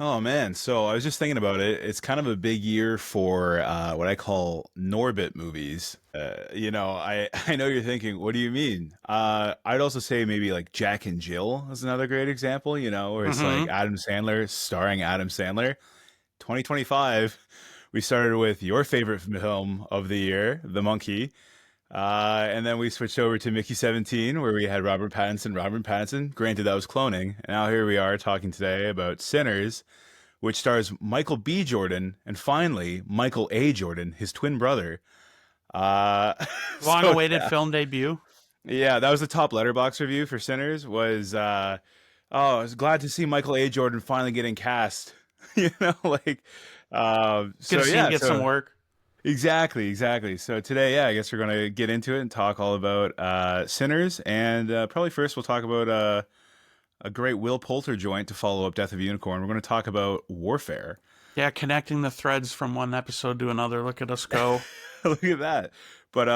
Oh man, so I was just thinking about it. It's kind of a big year for what I call Norbit movies. I know you're thinking, what do you mean? I'd also say maybe like Jack and Jill is another great example. Where it's like Hmm. Adam Sandler starring Adam Sandler. 2025, we started with your favorite film of the year, The Monkey. And then we switched over to Mickey 17, where we had Robert Pattinson. Robert Pattinson, granted that was cloning. And now here we are talking today about Sinners, which stars Michael B. Jordan and finally Michael A. Jordan, his twin brother. Uh, Long so awaited yeah, film debut. yeah, that was the top letterbox review for Sinners. I was glad to see Michael A. Jordan finally getting cast. Like, Good to so see him yeah, get some so work. exactly, exactly. So today, yeah, I guess we're gonna get into it and talk all about Sinners, and probably first we'll talk about a great Will Poulter joint to follow up Death of a Unicorn. We're going to talk about Warfare. Yeah, connecting the threads from one episode to another. Look at us go. Look at that. But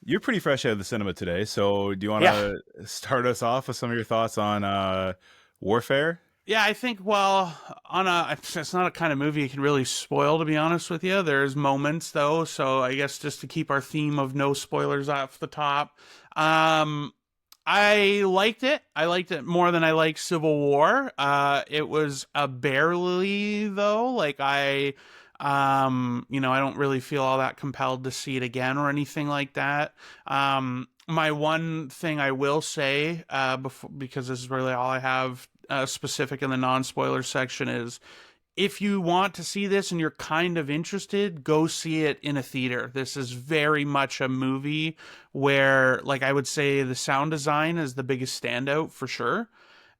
you're pretty fresh out of the cinema today, so do you want Yeah. to start us off with some of your thoughts on Warfare? Yeah, I think, well, it's not a kind of movie you can really spoil, to be honest with you. There's moments, though, so I guess just to keep our theme of no spoilers off the top. Um, I liked it. I liked it more than I liked Civil War. It was a barely though. I don't really feel all that compelled to see it again or anything like that. My one thing I will say, before, because this is really all I have specific in the non-spoiler section, is if you want to see this and you're kind of interested, go see it in a theater. This is very much a movie where, like, I would say the sound design is the biggest standout for sure.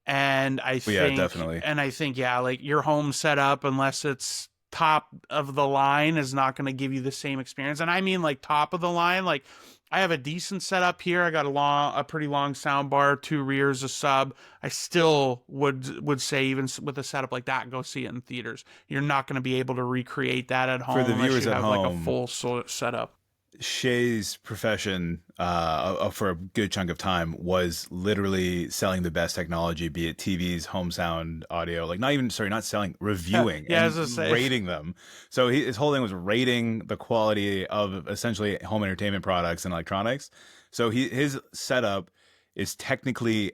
And I Yeah, think, definitely. and I think, yeah, like your home setup, unless it's top of the line, is not going to give you the same experience. And I mean, like top of the line, like I have a decent setup here. I got a pretty long sound bar, two rears, a sub. I still would say, even with a setup like that, go see it in theaters. You're not going to be able to recreate that at For home the unless viewers you at have like a home, full setup. Shay's profession for a good chunk of time was literally selling the best technology, be it TVs, home sound, audio, like not even, sorry, not selling, Yeah, reviewing yeah, and as I say, rating them. So his whole thing was rating the quality of essentially home entertainment products and electronics. So his setup is technically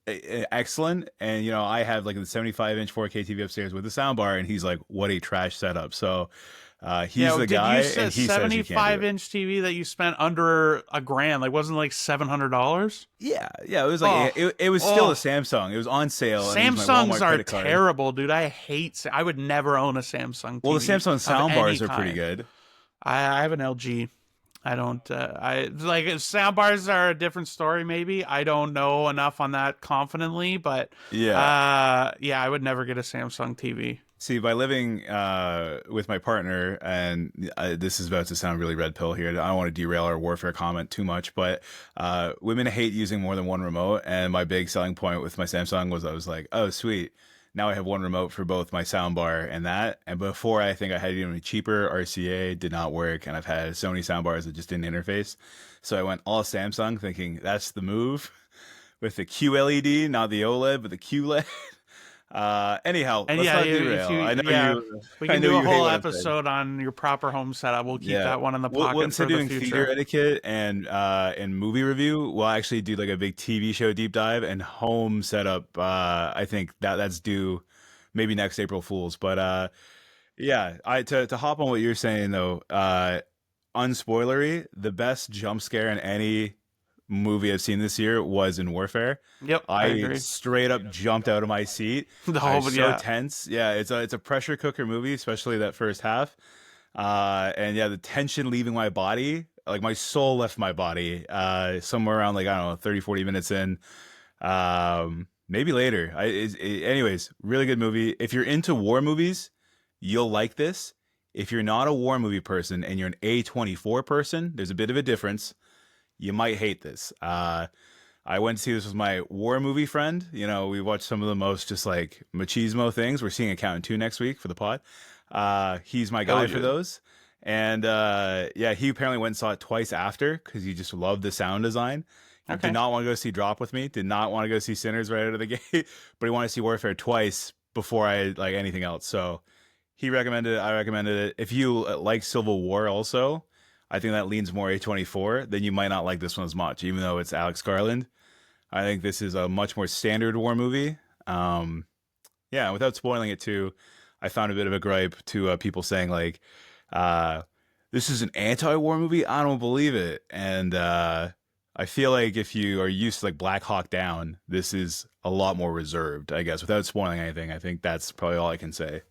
excellent. And, I have like the 75-inch 4K TV upstairs with the soundbar, and he's like, what a trash setup. So he's yeah. the Did guy, you and set he says you can't do it. 75-inch TV that you spent under a grand? Like, wasn't it like $700? Yeah, yeah, it was like Oh, it was still a oh. Samsung. It was on sale, and I used my Samsungs Walmart are credit card. terrible, dude. I hate. I would never own a Samsung Well, the TV Samsung of sound any bars are pretty kind. good. I have an LG. I don't. I like sound bars are a different story. Maybe I don't know enough on that confidently, but Yeah. yeah, I would never get a Samsung TV. See, by living with my partner, and this is about to sound really red pill here. I don't want to derail our warfare comment too much, but women hate using more than one remote. And my big selling point with my Samsung was I was like, oh, sweet. Now I have one remote for both my soundbar and that. And before, I think I had even a cheaper RCA, did not work. And I've had Sony soundbars that just didn't interface. So I went all Samsung thinking that's the move with the QLED, not the OLED, but the QLED. Anyhow, And let's yeah, not if derail. you I know yeah, we I can know do a you hate whole what I'm saying. episode on your proper home setup. We'll keep Yeah, that one in the we'll pocket instead for of the doing theater future. etiquette and movie review, we'll actually do like a big TV show deep dive and home setup. I think that's due maybe next April Fools. But yeah, I to hop on what you're saying though, unspoilery, the best jump scare in any movie I've seen this year was in Warfare. Yep, I I agree. straight up jumped out of my seat. The I whole, was but so yeah, tense. Yeah, it's a pressure cooker movie, especially that first half. And yeah, the tension leaving my body, like my soul left my body, somewhere around like, I don't know, 30, 40 minutes in. Maybe later. Anyways, really good movie. If you're into war movies, you'll like this. If you're not a war movie person and you're an A24 person, there's a bit of a difference. You might hate this. I went to see this with my war movie friend. We watched some of the most just like machismo things. We're seeing Accountant 2 next week for the pod. He's my hell guy for yeah. those. And yeah, he apparently went and saw it twice after because he just loved the sound design. Did Okay. not want to go see Drop with me. Did not want to go see Sinners right out of the gate, but he wanted to see Warfare twice before I like anything else. So he recommended it. I recommended it. If you like Civil War, also, I think that leans more A24. Then you might not like this one as much, even though it's Alex Garland. I think this is a much more standard war movie. Um, yeah, without spoiling it too, I found a bit of a gripe to people saying like, uh, "This is an anti-war movie." I don't believe it, and I feel like if you are used to like Black Hawk Down, this is a lot more reserved. I guess without spoiling anything, I think that's probably all I can say.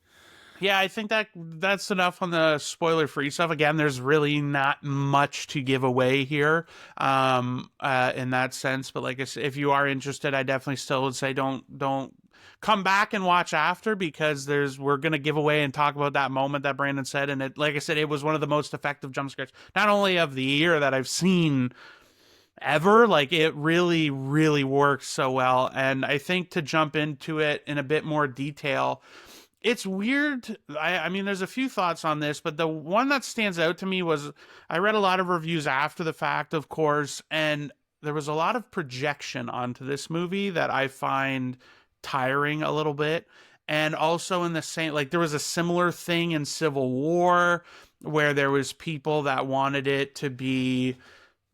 Yeah, I think that's enough on the spoiler free stuff. Again, there's really not much to give away here, in that sense. But like I said, if you are interested, I definitely still would say don't come back and watch after, because we're gonna give away and talk about that moment that Brandon said, and it, like I said, it was one of the most effective jump scares, not only of the year that I've seen ever. Like, it really, really works so well. And I think to jump into it in a bit more detail, it's weird. I mean, there's a few thoughts on this, but the one that stands out to me was I read a lot of reviews after the fact, of course, and there was a lot of projection onto this movie that I find tiring a little bit. And also in the same, like, there was a similar thing in Civil War where there was people that wanted it to be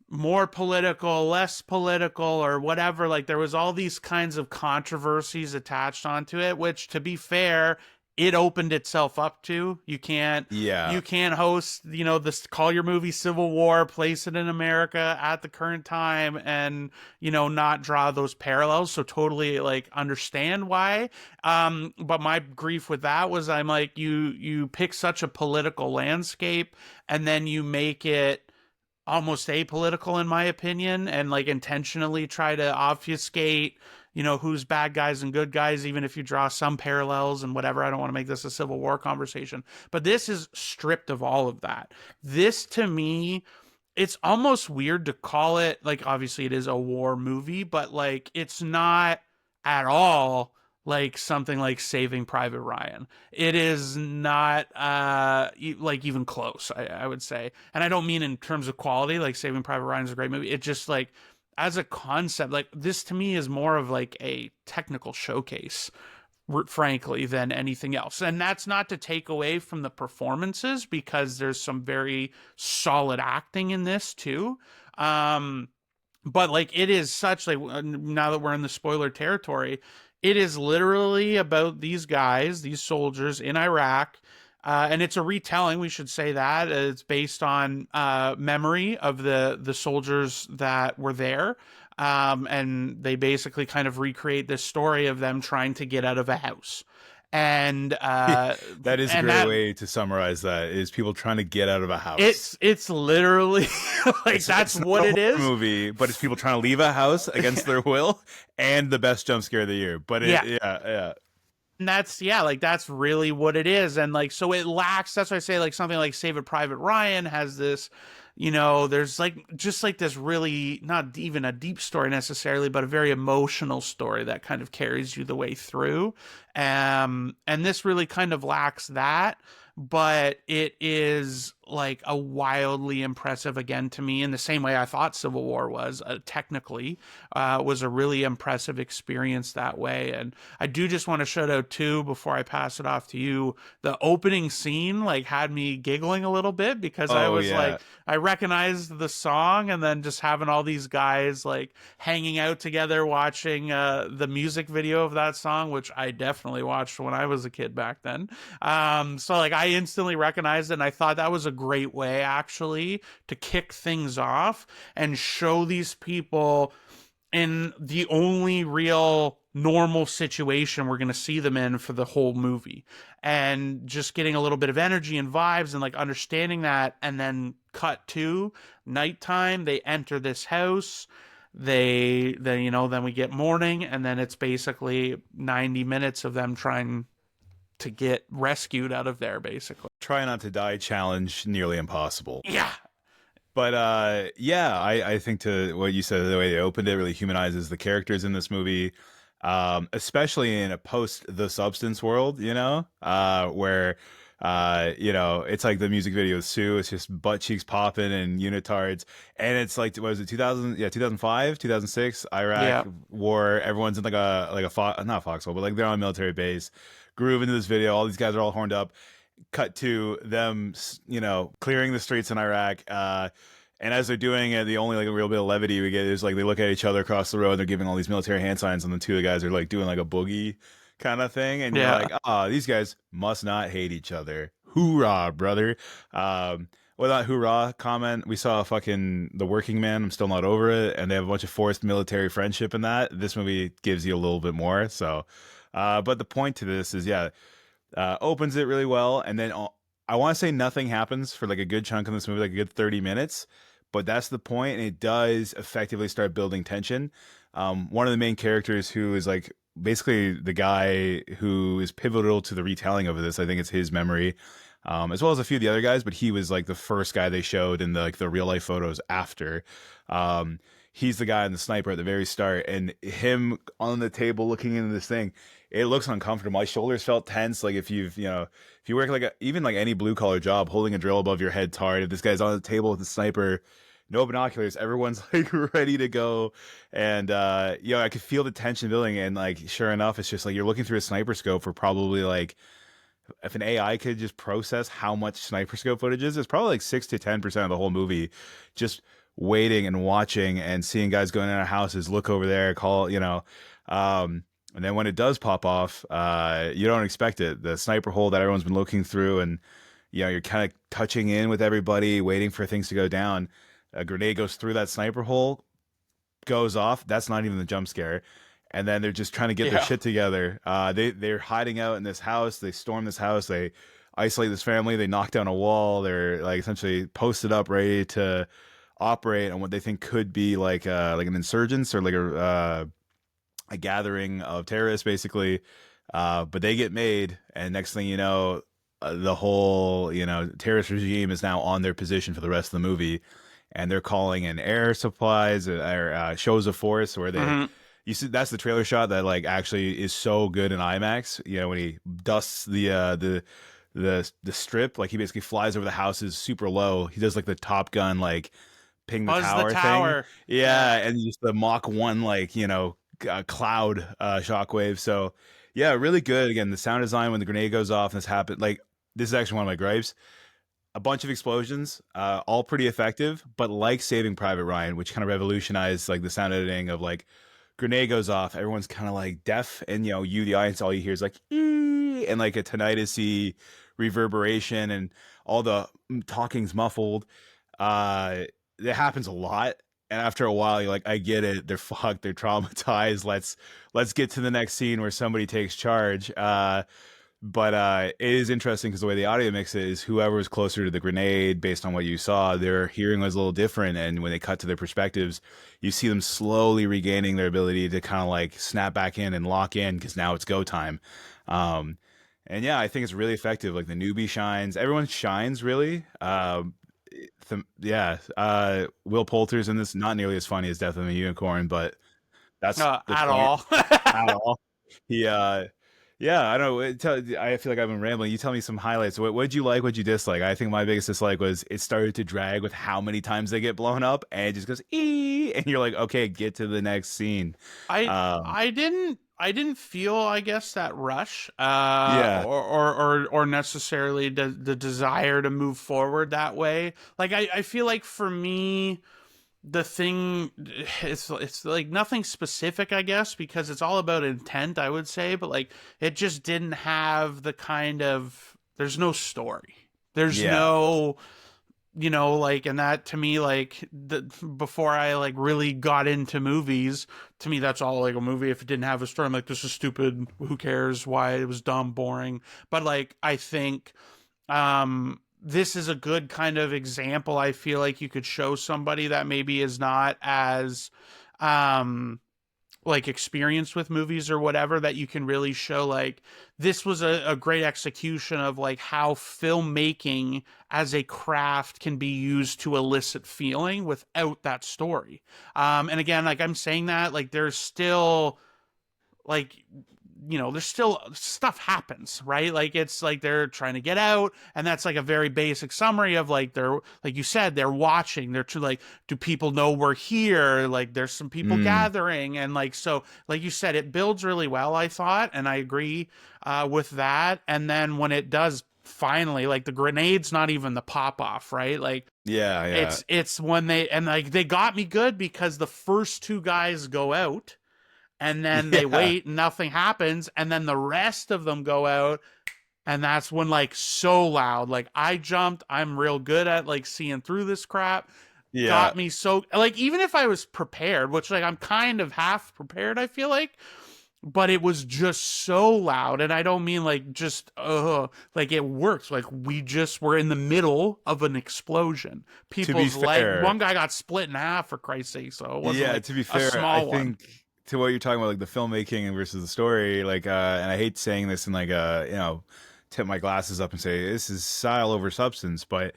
more political, less political, or whatever. Like, there was all these kinds of controversies attached onto it, which, to be fair, it opened itself up to. Yeah, You can't host, this, call your movie Civil War, place it in America at the current time, and not draw those parallels. So totally like understand why. But my grief with that was, I'm like, you pick such a political landscape and then you make it almost apolitical, in my opinion, and like intentionally try to obfuscate who's bad guys and good guys, even if you draw some parallels and whatever. I don't want to make this a Civil War conversation, but this is stripped of all of that. This, to me, it's almost weird to call it, like, obviously it is a war movie, but like it's not at all like something like Saving Private Ryan. It is not like even close, I would say. And I don't mean in terms of quality, like Saving Private Ryan is a great movie. It just, like, as a concept, like, this to me is more of like a technical showcase, frankly, than anything else. And that's not to take away from the performances, because there's some very solid acting in this too. But like, it is such, like, now that we're in the spoiler territory, it is literally about these guys, these soldiers in Iraq. And it's a retelling, we should say that. It's based on memory of the soldiers that were there. And they basically kind of recreate this story of them trying to get out of a house. And that is a and great that way to summarize that. Is people trying to get out of a house. it's literally like, that's It's not what a it horror is. movie, but it's people trying to leave a house against their will, and the best jump scare of the year. But Yeah. yeah. And that's, yeah, like, that's really what it is. And like, so it lacks, that's why I say, like, something like Save It Private Ryan has this, there's like just like this really, not even a deep story necessarily, but a very emotional story that kind of carries you the way through. And this really kind of lacks that, but it is like a wildly impressive, again, to me, in the same way I thought Civil War was, technically, was a really impressive experience that way. And I do just want to shout out too, before I pass it off to you, the opening scene like had me giggling a little bit, because I Oh was yeah. like, I recognized the song, and then just having all these guys like hanging out together watching the music video of that song, which I definitely watched when I was a kid back then. So like, I instantly recognized it, and I thought that was a great way, actually, to kick things off and show these people in the only real normal situation we're going to see them in for the whole movie, and just getting a little bit of energy and vibes, and like understanding that. And then cut to nighttime, they enter this house, then we get morning, and then it's basically 90 minutes of them trying to get rescued out of there, basically. Try not to die challenge, nearly impossible. Yeah. But yeah, I think to what you said, the way they opened it really humanizes the characters in this movie, especially in a post The Substance world, where It's like the music video with Sue. It's just butt cheeks popping and unitards, and it's like what was it 2000? Yeah, 2005, 2006 Iraq Yeah. war. Everyone's in not foxhole, but like they're on a military base, groove into this video. All these guys are all horned up. Cut to them, clearing the streets in Iraq. And as they're doing it, the only like a real bit of levity we get is like they look at each other across the road. And they're giving all these military hand signs, and the two of the guys are like doing like a boogie kind of thing. And you're Yeah. like, these guys must not hate each other. Hoorah, brother! With that hoorah comment, we saw fucking The Working Man. I'm still not over it, and they have a bunch of forced military friendship in that. This movie gives you a little bit more. So, but the point to this is, yeah, opens it really well, and then I want to say nothing happens for like a good chunk of this movie, like a good 30 minutes, but that's the point, and it does effectively start building tension. One of the main characters who is like basically the guy who is pivotal to the retelling of this, I think it's his memory, as well as a few of the other guys, but he was like the first guy they showed in the real life photos after. He's the guy in the sniper at the very start, and him on the table looking into this thing, it looks uncomfortable. My shoulders felt tense. Like if you work like even like any blue collar job, holding a drill above your head's hard. If this guy's on the table with a sniper, no binoculars, everyone's like ready to go, and I could feel the tension building. And like sure enough, it's just like you're looking through a sniper scope for probably like if an AI could just process how much sniper scope footage is, it's probably like 6 to 10% of the whole movie, just waiting and watching and seeing guys going in our houses, look over there, call, and then when it does pop off, you don't expect it. The sniper hole that everyone's been looking through, and you're kind of touching in with everybody, waiting for things to go down. A grenade goes through that sniper hole, goes off. That's not even the jump scare. And then they're just trying to get their Yeah. shit together. They're hiding out in this house. They storm this house. They isolate this family. They knock down a wall. They're like essentially posted up, ready to operate on what they think could be like an insurgents or like a gathering of terrorists, basically. But they get made, and next thing you know, the whole terrorist regime is now on their position for the rest of the movie, and they're calling in air supplies or shows of force where they. Hmm. You see, that's the trailer shot that like actually is so good in IMAX. When he dusts the strip, like he basically flies over the houses super low. He does like the Top Gun like ping the Buzz the tower thing. tower. Yeah, Yeah. and just the Mach 1 cloud shockwave. So yeah, really good. Again, the sound design when the grenade goes off and this happened, like this is actually one of my gripes. A bunch of explosions, all pretty effective, but like Saving Private Ryan, which kind of revolutionized like the sound editing of like grenade goes off, everyone's kind of like deaf, and the audience, all you hear is like "Ee," and like a tinnitusy reverberation, and all the talking's muffled. uh it happens a lot, and after a while you're like, I get it, they're fucked, they're traumatized, let's get to the next scene where somebody takes charge. But it is interesting because the way the audio mix is, whoever was closer to the grenade, based on what you saw, their hearing was a little different. And when they cut to their perspectives, you see them slowly regaining their ability to kind of like snap back in and lock in because now it's go time. Um, and yeah, I think it's really effective. Like the newbie shines, everyone shines really. Yeah, Will Poulter's in this, not nearly as funny as Death of a Unicorn, but that's the At point all. at all. He yeah, I don't know. I feel like I've been rambling. You tell me some highlights. What'd you like? What'd you dislike? I think my biggest dislike was it started to drag with how many times they get blown up, and it just goes ee, and you're like, okay, get to the next scene. I Um, I didn't feel, I guess, that rush, yeah, or necessarily the desire to move forward that way. Like I feel like for me, the thing, it's like nothing specific, I guess, because it's all about intent, I would say, but like it just didn't have the kind of, there's no story. There's yeah, no, like, and that to me, like, before I like really got into movies, to me that's all like a movie. If it didn't have a story, I'm like, this is stupid, who cares, why, it was dumb, boring. But like I think this is a good kind of example. I feel like you could show somebody that maybe is not as um like experienced with movies or whatever, that you can really show like this was a great execution of like how filmmaking as a craft can be used to elicit feeling without that story. And again, like I'm saying that, like there's still like there's still stuff happens, right? Like it's like they're trying to get out, and that's like a very basic summary of like they're like you said they're watching. They're like, do people know we're here? Like there's some people Mm. gathering, and like so like you said, it builds really well. I thought, and I agree with that. And then when it does finally, like the grenade's not even the pop off, right? Like Yeah, yeah. it's when they got me good because the first two guys go out and then they Yeah. wait and nothing happens and then the rest of them go out and that's when like so loud like I jumped. I'm real good at like seeing through this crap. Yeah. Got me so like even if I was prepared, which like I'm kind of half prepared, I feel like, but it was just so loud. And I don't mean like just like it works. Like we just were in the middle of an explosion. To be People's leg, fair, one guy got split in half, for Christ's sake, so it wasn't yeah, like to be a fair, I small one. think to what you're talking about, like the filmmaking versus the story, like, and I hate saying this and like, tip my glasses up and say this is style over substance, but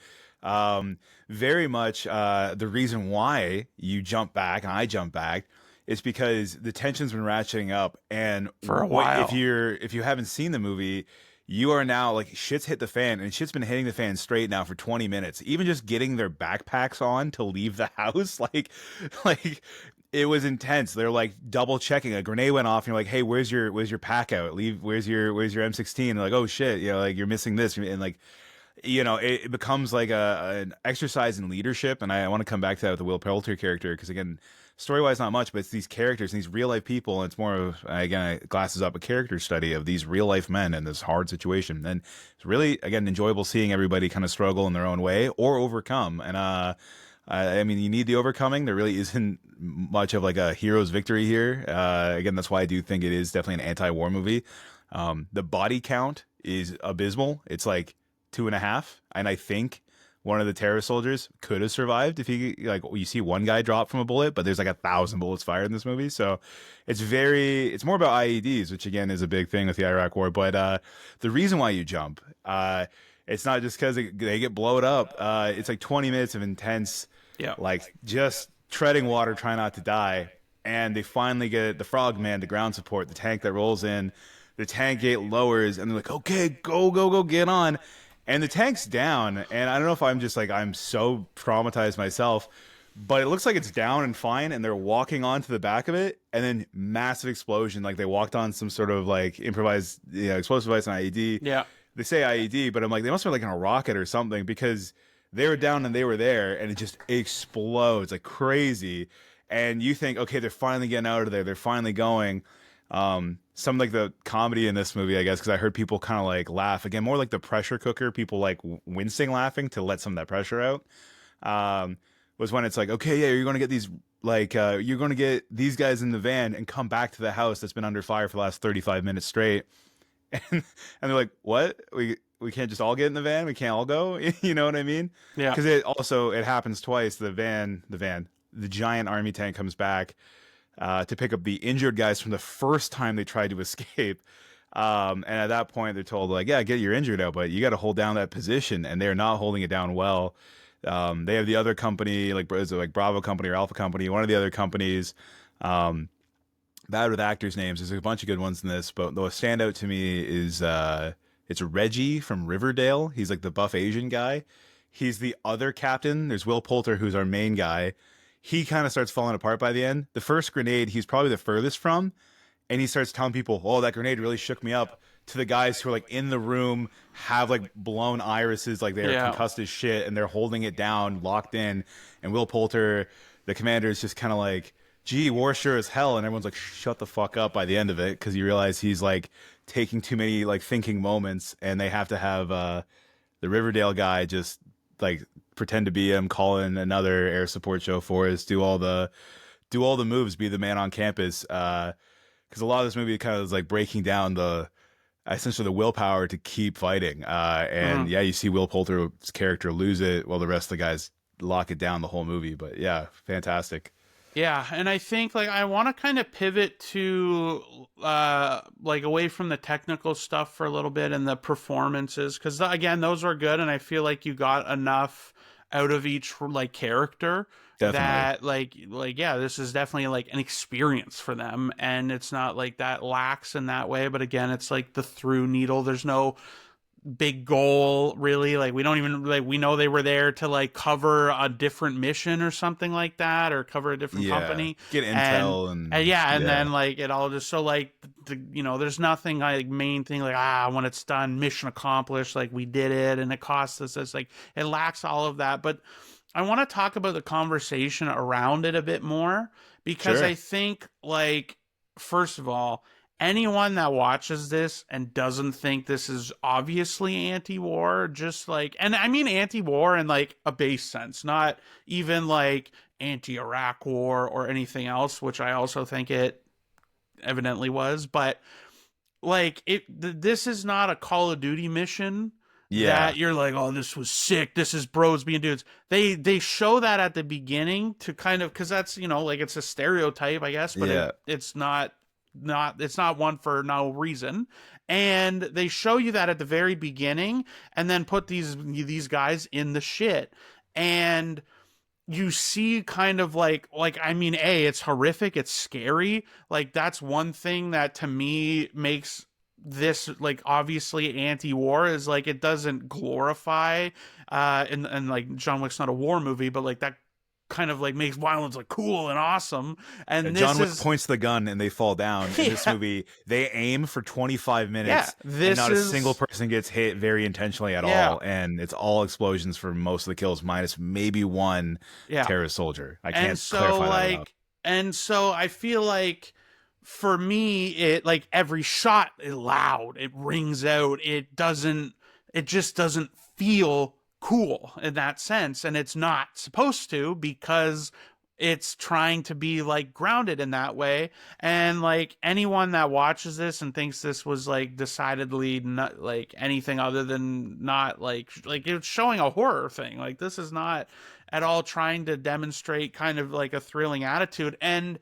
very much the reason why you jump back and I jump back is because the tension's been ratcheting up, and For a what while. if you haven't seen the movie. You are now like shit's hit the fan, and shit's been hitting the fan straight now for 20 minutes. Even just getting their backpacks on to leave the house, like it was intense. They're like double checking. A grenade went off, and you're like, "Hey, where's your pack out? Leave. Where's your M16?" They're like, "Oh shit, like you're missing this," and like it becomes like an exercise in leadership. And I want to come back to that with the Will Poulter character because again, story wise, not much, but it's these characters and these real life people. And it's more of again, glasses up, a character study of these real life men in this hard situation. And it's really again enjoyable seeing everybody kind of struggle in their own way or overcome. And I mean, you need the overcoming. There really isn't much of like a hero's victory here. Again, that's why I do think it is definitely an anti-war movie. The body count is abysmal. It's like 2.5, and I think one of the terror soldiers could have survived if he like you see one guy drop from a bullet, but there's like 1,000 bullets fired in this movie, so it's more about IEDs, which again is a big thing with the Iraq War. But the reason why you jump, it's not just because they get blown up. It's like 20 minutes of intense, Yeah. like just treading water, trying not to die, and they finally get the frogman, the ground support, the tank that rolls in. The tank gate lowers, and they're like, "Okay, go, go, go, get on." And the tank's down, and I don't know if I'm just like I'm so traumatized myself, but it looks like it's down and fine, and they're walking onto the back of it, and then massive explosion, like they walked on some sort of like improvised, explosive device, an IED. Yeah. They say IED, but I'm like they must be like in a rocket or something because they were down and they were there, and it just explodes like crazy. And you think, okay, they're finally getting out of there, they're finally going. Some like the comedy in this movie, I guess, because I heard people kind of like laugh again, more like the pressure cooker, people like wincing laughing to let some of that pressure out. Was when it's like, okay, yeah, you're going to get these like you're going to get these guys in the van and come back to the house that's been under fire for the last 35 minutes straight, and they're like, what? We can't just all get in the van? We can't all go? You know what I mean? Yeah. Because it happens twice. The giant army tank comes back to pick up the injured guys from the first time they tried to escape. And at that point, they're told, like, yeah, get your injured out, but you got to hold down that position. And they're not holding it down well. They have the other company, like, is it like Bravo Company or Alpha Company, one of the other companies. Bad with actors' names. There's a bunch of good ones in this, but the standout to me is it's Reggie from Riverdale. He's like the buff Asian guy. He's the other captain. There's Will Poulter, who's our main guy. He kind of starts falling apart by the end. The first grenade, he's probably the furthest from, and he starts telling people, "Oh, that grenade really shook me up." To the guys who are like in the room, have like blown irises, like they're Yeah. concussed as shit, and they're holding it down, locked in. And Will Poulter, the commander, is just kind of like, "Gee, war sure as hell," and everyone's like, "Shut the fuck up!" By the end of it, because you realize he's like taking too many like thinking moments, and they have to have the Riverdale guy just like pretend to be him, call in another air support show for us, do all the moves, be the man on campus. Because a lot of this movie kind of is like breaking down the essentially the willpower to keep fighting. And Mhm. yeah, you see Will Poulter's character lose it while the rest of the guys lock it down the whole movie. But yeah, fantastic. Yeah, and I think like I want to kind of pivot to like away from the technical stuff for a little bit and the performances because again those were good and I feel like you got enough out of each like character, Definitely. that like yeah, this is definitely like an experience for them, and it's not like that lacks in that way, but again, it's like the through needle. There's no big goal really, like we don't even like, we know they were there to like cover a different mission or something like that, or cover a different Yeah. company, Get and intel and yeah, and yeah. then like it all just so like there's nothing like main thing like when it's done, mission accomplished, like we did it and it cost us this, like it lacks all of that. But I want to talk about the conversation around it a bit more, because I Sure. think like, first of all, anyone that watches this and doesn't think this is obviously anti-war, just like, and I mean anti-war in like a base sense, not even like anti-Iraq war or anything else, which I also think it evidently was, but like this is not a Call of Duty mission Yeah. that you're like, oh, this was sick, this is bros being dudes. They show that at the beginning to kind of, because that's, like it's a stereotype, I guess, but Yeah. it's not one for no reason. And they show you that at the very beginning, and then put these guys in the shit, and you see kind of like I mean, it's horrific, it's scary. Like that's one thing that to me makes this like obviously anti-war, is like it doesn't glorify and like John Wick's not a war movie, but like that kind of like makes violence like cool and awesome. And John this Wick is points the gun and they fall down. In this yeah, movie, they aim for 25 yeah, minutes and this not a single is person gets hit very intentionally at yeah, all. And it's all explosions for most of the kills, minus maybe one yeah. terrorist soldier. I And can't so clarify that enough. like, and so I feel like for me, it like every shot is loud, it rings out, it just doesn't feel cool in that sense, and it's not supposed to, because it's trying to be like grounded in that way. And like anyone that watches this and thinks this was like decidedly not like anything other than not like it's showing a horror thing, like this is not at all trying to demonstrate kind of like a thrilling attitude. And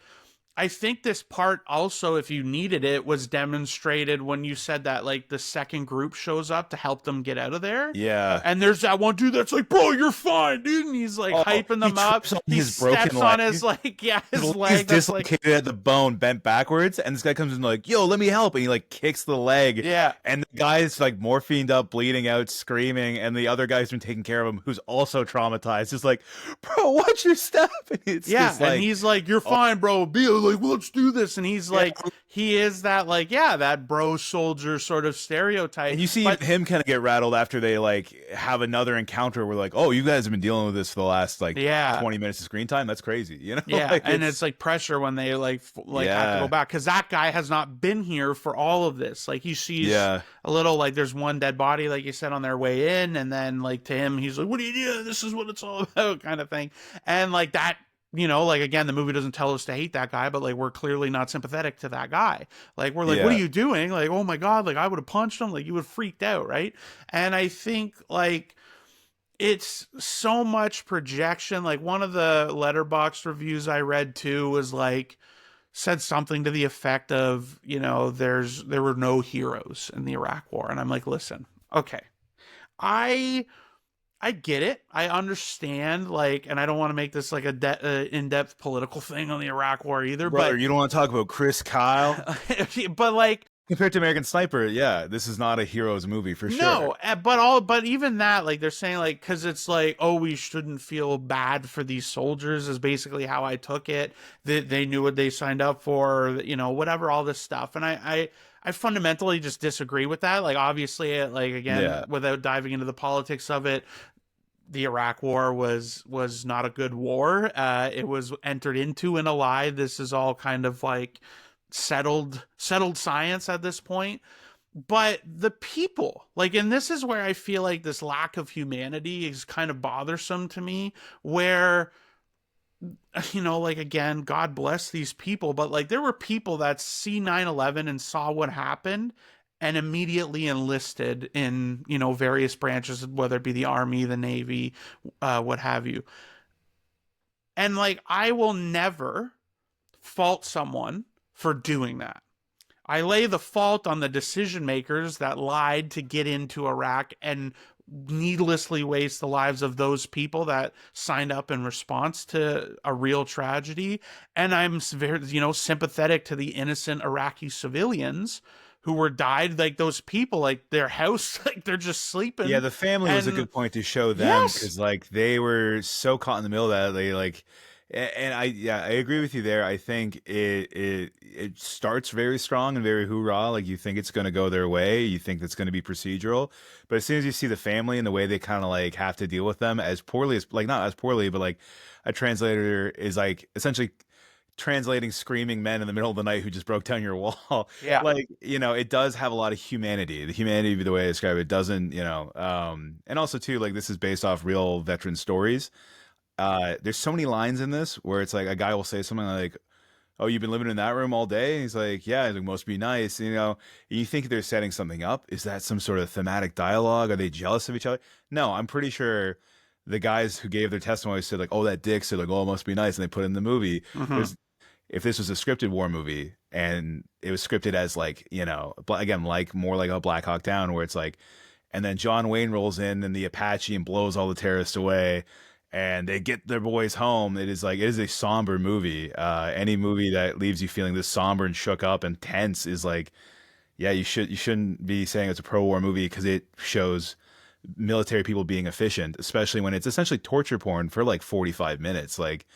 I think this part also, if you needed it, was demonstrated when you said that like the second group shows up to help them get out of there. Yeah. And there's that one dude that's like, bro, you're fine, dude. And he's like Oh, hyping he them up. trips on He his broken steps on leg. his like, yeah, His his leg is leg that's like, dislocated at the bone, bent backwards, and this guy comes in like, "Yo, let me help," and he like kicks the leg, yeah, and the guy's like morphined up, bleeding out, screaming, and the other guy's been taking care of him, who's also traumatized, just like, "Bro, watch your step," and it's yeah. just And like, he's like, you're oh, fine, bro. Be like, well, let's do this. And he's yeah. like, he is that like, yeah, that bro soldier sort of stereotype. And you see But him kind of get rattled after they like have another encounter where like, "Oh, you guys have been dealing with this for the last like yeah, 20 minutes of screen time. That's crazy," you know? yeah, Like and it's like pressure when they like have to go yeah, back, because that guy has not been here for all of this. Like he sees yeah, a little, like there's one dead body, like you said, on their way in, and then like to him, he's like, "What are you doing? This is what it's all about," kind of thing. And like that, like again, the movie doesn't tell us to hate that guy, but like we're clearly not sympathetic to that guy. Like we're like, "What are yeah, you doing?" Like, "Oh my god, like I would have punched him." Like you would have freaked out, right? And I think like it's so much projection. Like one of the letterbox reviews I read too was like, said something to the effect of, there were no heroes in the Iraq war. And I'm like, listen, okay. I I get it. I understand, like, and I don't want to make this like a in-depth political thing on the Iraq war either, brother. but You don't want to talk about Chris Kyle but like compared to American Sniper? Yeah, this is not a hero's movie for sure. no, but even that, like they're saying, like, because it's like, oh, we shouldn't feel bad for these soldiers, is basically how I took it. That they knew what they signed up for, whatever, all this stuff, and I fundamentally just disagree with that. Like, obviously, like again, Yeah, without diving into the politics of it, the Iraq War was not a good war. It was entered into in a lie. This is all kind of like settled science at this point. But the people, like, and this is where I feel like this lack of humanity is kind of bothersome to me, where, like, again, God bless these people, but like there were people that see 9/11 and saw what happened and immediately enlisted in, various branches, whether it be the Army, the Navy, what have you. And like, I will never fault someone for doing that. I lay the fault on the decision makers that lied to get into Iraq and needlessly waste the lives of those people that signed up in response to a real tragedy. And I'm very, sympathetic to the innocent Iraqi civilians who were died, like those people, like their house, like they're just Yeah, sleeping. the family was a And good point to show them yes, because like they were so caught in the middle of that they like, and I agree with you there. I think it starts very strong and very hoorah. Like you think it's going to go their way, you think it's going to be procedural, but as soon as you see the family and the way they kind of like have to deal with them as poorly as like not as poorly, but like a translator is like essentially translating screaming men in the middle of the night who just broke down your wall. yeah, Like, it does have a lot of humanity. The humanity, the way I describe it, doesn't, and also too, like this is based off real veteran stories. There's so many lines in this where it's like a guy will say something like, "Oh, you've been living in that room all day?" And he's like, "Yeah." He's like, "Must be nice." And you think they're setting something up. Is that some sort of thematic dialogue? Are they jealous of each other? No, I'm pretty sure the guys who gave their testimony said like, "Oh, that dick," said like, "Oh, it must be nice," and they put it in the movie. hmm There's if this was a scripted war movie and it was scripted as like, again, like more like a Black Hawk Down where it's like, and then John Wayne rolls in and the Apache and blows all the terrorists away and they get their boys home. It is a somber movie. Any movie that leaves you feeling this somber and shook up and tense is like, yeah, you shouldn't be saying it's a pro-war movie because it shows military people being efficient, especially when it's essentially torture porn for like 45 minutes. Like,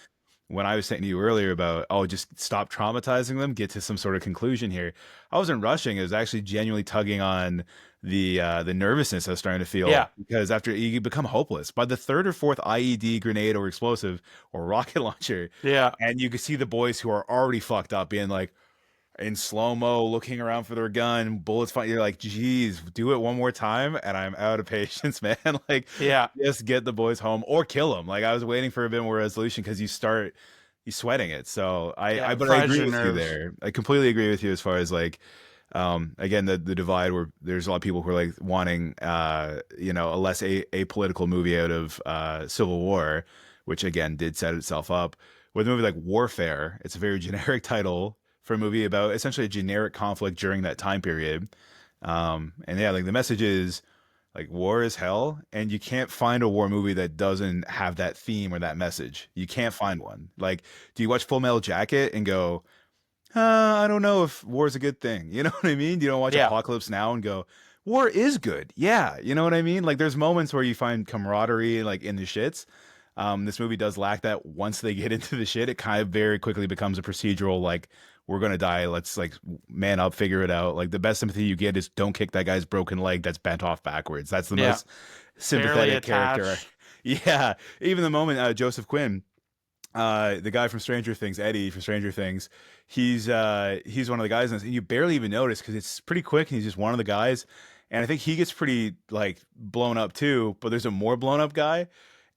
when I was saying to you earlier about, oh, just stop traumatizing them, get to some sort of conclusion here. I wasn't rushing. It was actually genuinely tugging on the nervousness I was starting to yeah, feel because after you become hopeless by the third or fourth IED grenade or explosive or rocket launcher, yeah, and you can see the boys who are already fucked up being like in slow mo, looking around for their gun, bullets flying. You're like, geez, do it one more time, and I'm out of patience, man. Like, yeah, just get the boys home or kill them. Like, I was waiting for a bit more resolution because you sweating it. So yeah. but I Fries agree your with you nerves. there. I completely agree with you as far as like, again, the divide where there's a lot of people who are like wanting, a less apolitical movie out of Civil War, which again did set itself up with a movie like Warfare. It's a very generic title for a movie about essentially a generic conflict during that time period. And yeah, like the message is like war is hell, and you can't find a war movie that doesn't have that theme or that message. You can't find one. Like, do you watch Full Metal Jacket and go, I don't know if war is a good thing? You know what I mean? You don't watch Yeah, Apocalypse Now and go, war is good. Yeah, you know what I mean? Like, there's moments where you find camaraderie, like in the shits. This movie does lack that. Once they get into the shit, it kind of very quickly becomes a procedural, like, we're gonna die. Let's like man up, figure it out. Like the best sympathy you get is don't kick that guy's broken leg that's bent off backwards. That's the yeah. most Barely sympathetic character. attached. Yeah, even the moment Joseph Quinn, the guy from Stranger Things, Eddie from Stranger Things, he's one of the guys, and you barely even notice because it's pretty quick. And he's just one of the guys, and I think he gets pretty like blown up too. But there's a more blown up guy,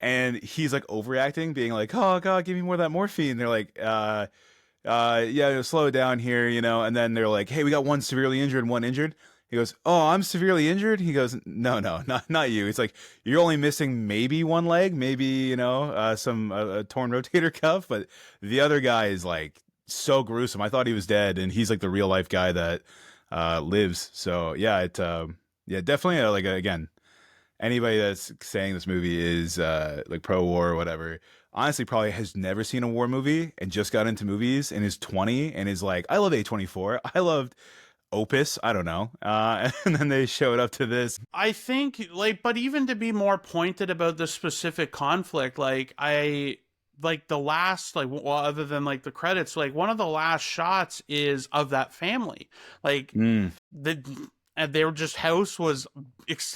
and he's like overreacting, being like, "Oh God, give me more of that morphine." And they're like, yeah, slow it down here, and then they're like, hey, we got one severely injured and one injured. He goes, oh, I'm severely injured. He goes, no, no, not you. It's like you're only missing maybe one leg, maybe some a torn rotator cuff, but the other guy is like so gruesome. I thought he was dead, and he's like the real life guy that lives. So yeah, yeah, definitely again, anybody that's saying this movie is like pro war or whatever, honestly, probably has never seen a war movie and just got into movies and is 20 and is like, I love A24. I loved Opus. I don't know. And then they showed up to this. I think, like, but even to be more pointed about the specific conflict, like, like the last, like, well, other than like the credits, like, one of the last shots is of that family. Like, Mm, the, and their just house was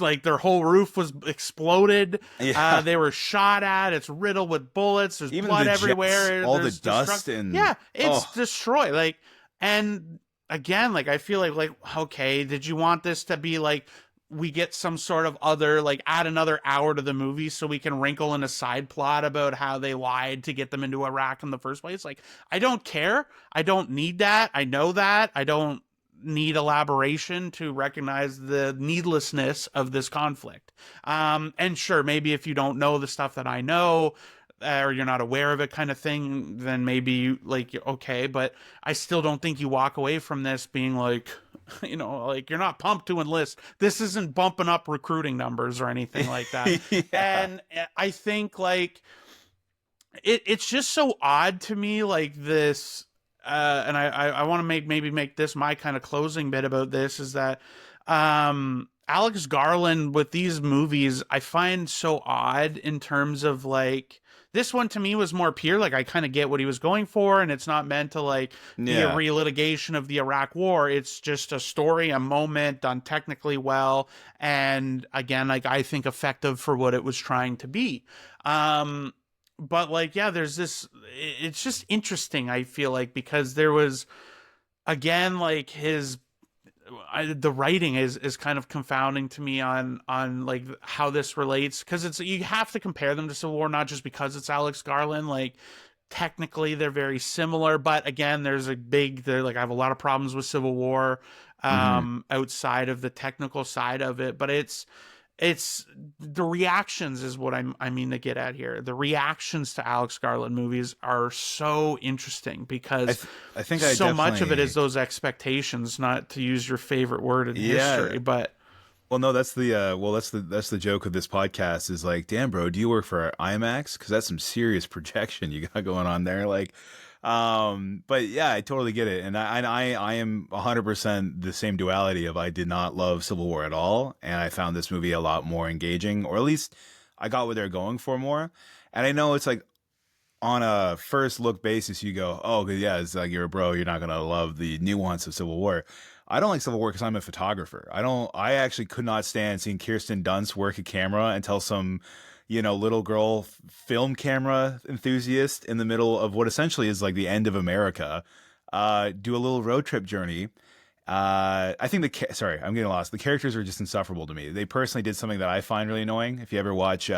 like their whole roof was exploded. yeah. They were shot at. It's riddled with bullets. There's Even blood the jets, everywhere. all the There's dust destruct. and Yeah, it's oh, destroyed. Like, and again, like I feel like okay, did you want this to be like we get some sort of other like add another hour to the movie so we can wrinkle in a side plot about how they lied to get them into Iraq in the first place? Like, I don't care. I don't need that. I know that. I don't need elaboration to recognize the needlessness of this conflict. And sure, maybe if you don't know the stuff that I know, or you're not aware of it kind of thing, then maybe like okay, but I still don't think you walk away from this being like You know, like, you're not pumped to enlist. This isn't bumping up recruiting numbers or anything like that. Yeah. And I think, like, it's just so odd to me, like, this. And I want to maybe make this my kind of closing bit about this, is that Alex Garland with these movies I find so odd, in terms of, like, this one to me was more pure. Like, I kind of get what he was going for, and it's not meant to, like, be a Yeah. relitigation of the Iraq War. It's just a story, a moment done technically well, and again, like, I think effective for what it was trying to be. Um, but, like, yeah, there's this. It's just interesting, I feel like, because there was, again, like, the writing is kind of confounding to me on like how this relates, because it's, you have to compare them to Civil War, not just because it's Alex Garland. Like, technically they're very similar, but again, they're like, I have a lot of problems with Civil War Hmm. outside of the technical side of it. But it's the reactions is what I mean to get at here. The reactions to Alex Garland movies are so interesting, I because th- I think I so much of it is definitely. those expectations, not to use your favorite word in Yeah. history, but Well, no, that's the joke of this podcast is like, damn, bro, do you work for IMAX? Because that's some serious projection you got going on there. Like, but yeah, I totally get it, and I am 100% the same duality of I did not love Civil War at all, and I found this movie a lot more engaging, or at least I got what they're going for more. And I know it's like on a first look basis, you go, oh, yeah, it's like you're a bro, you're not gonna love the nuance of Civil War. I don't like Civil War because I'm a photographer. I actually could not stand seeing Kirsten Dunst work a camera until some, little girl film camera enthusiast in the middle of what essentially is like the end of America, do a little road trip journey. I think sorry, I'm getting lost. The characters are just insufferable to me. They personally did something that I find really annoying. If you ever watch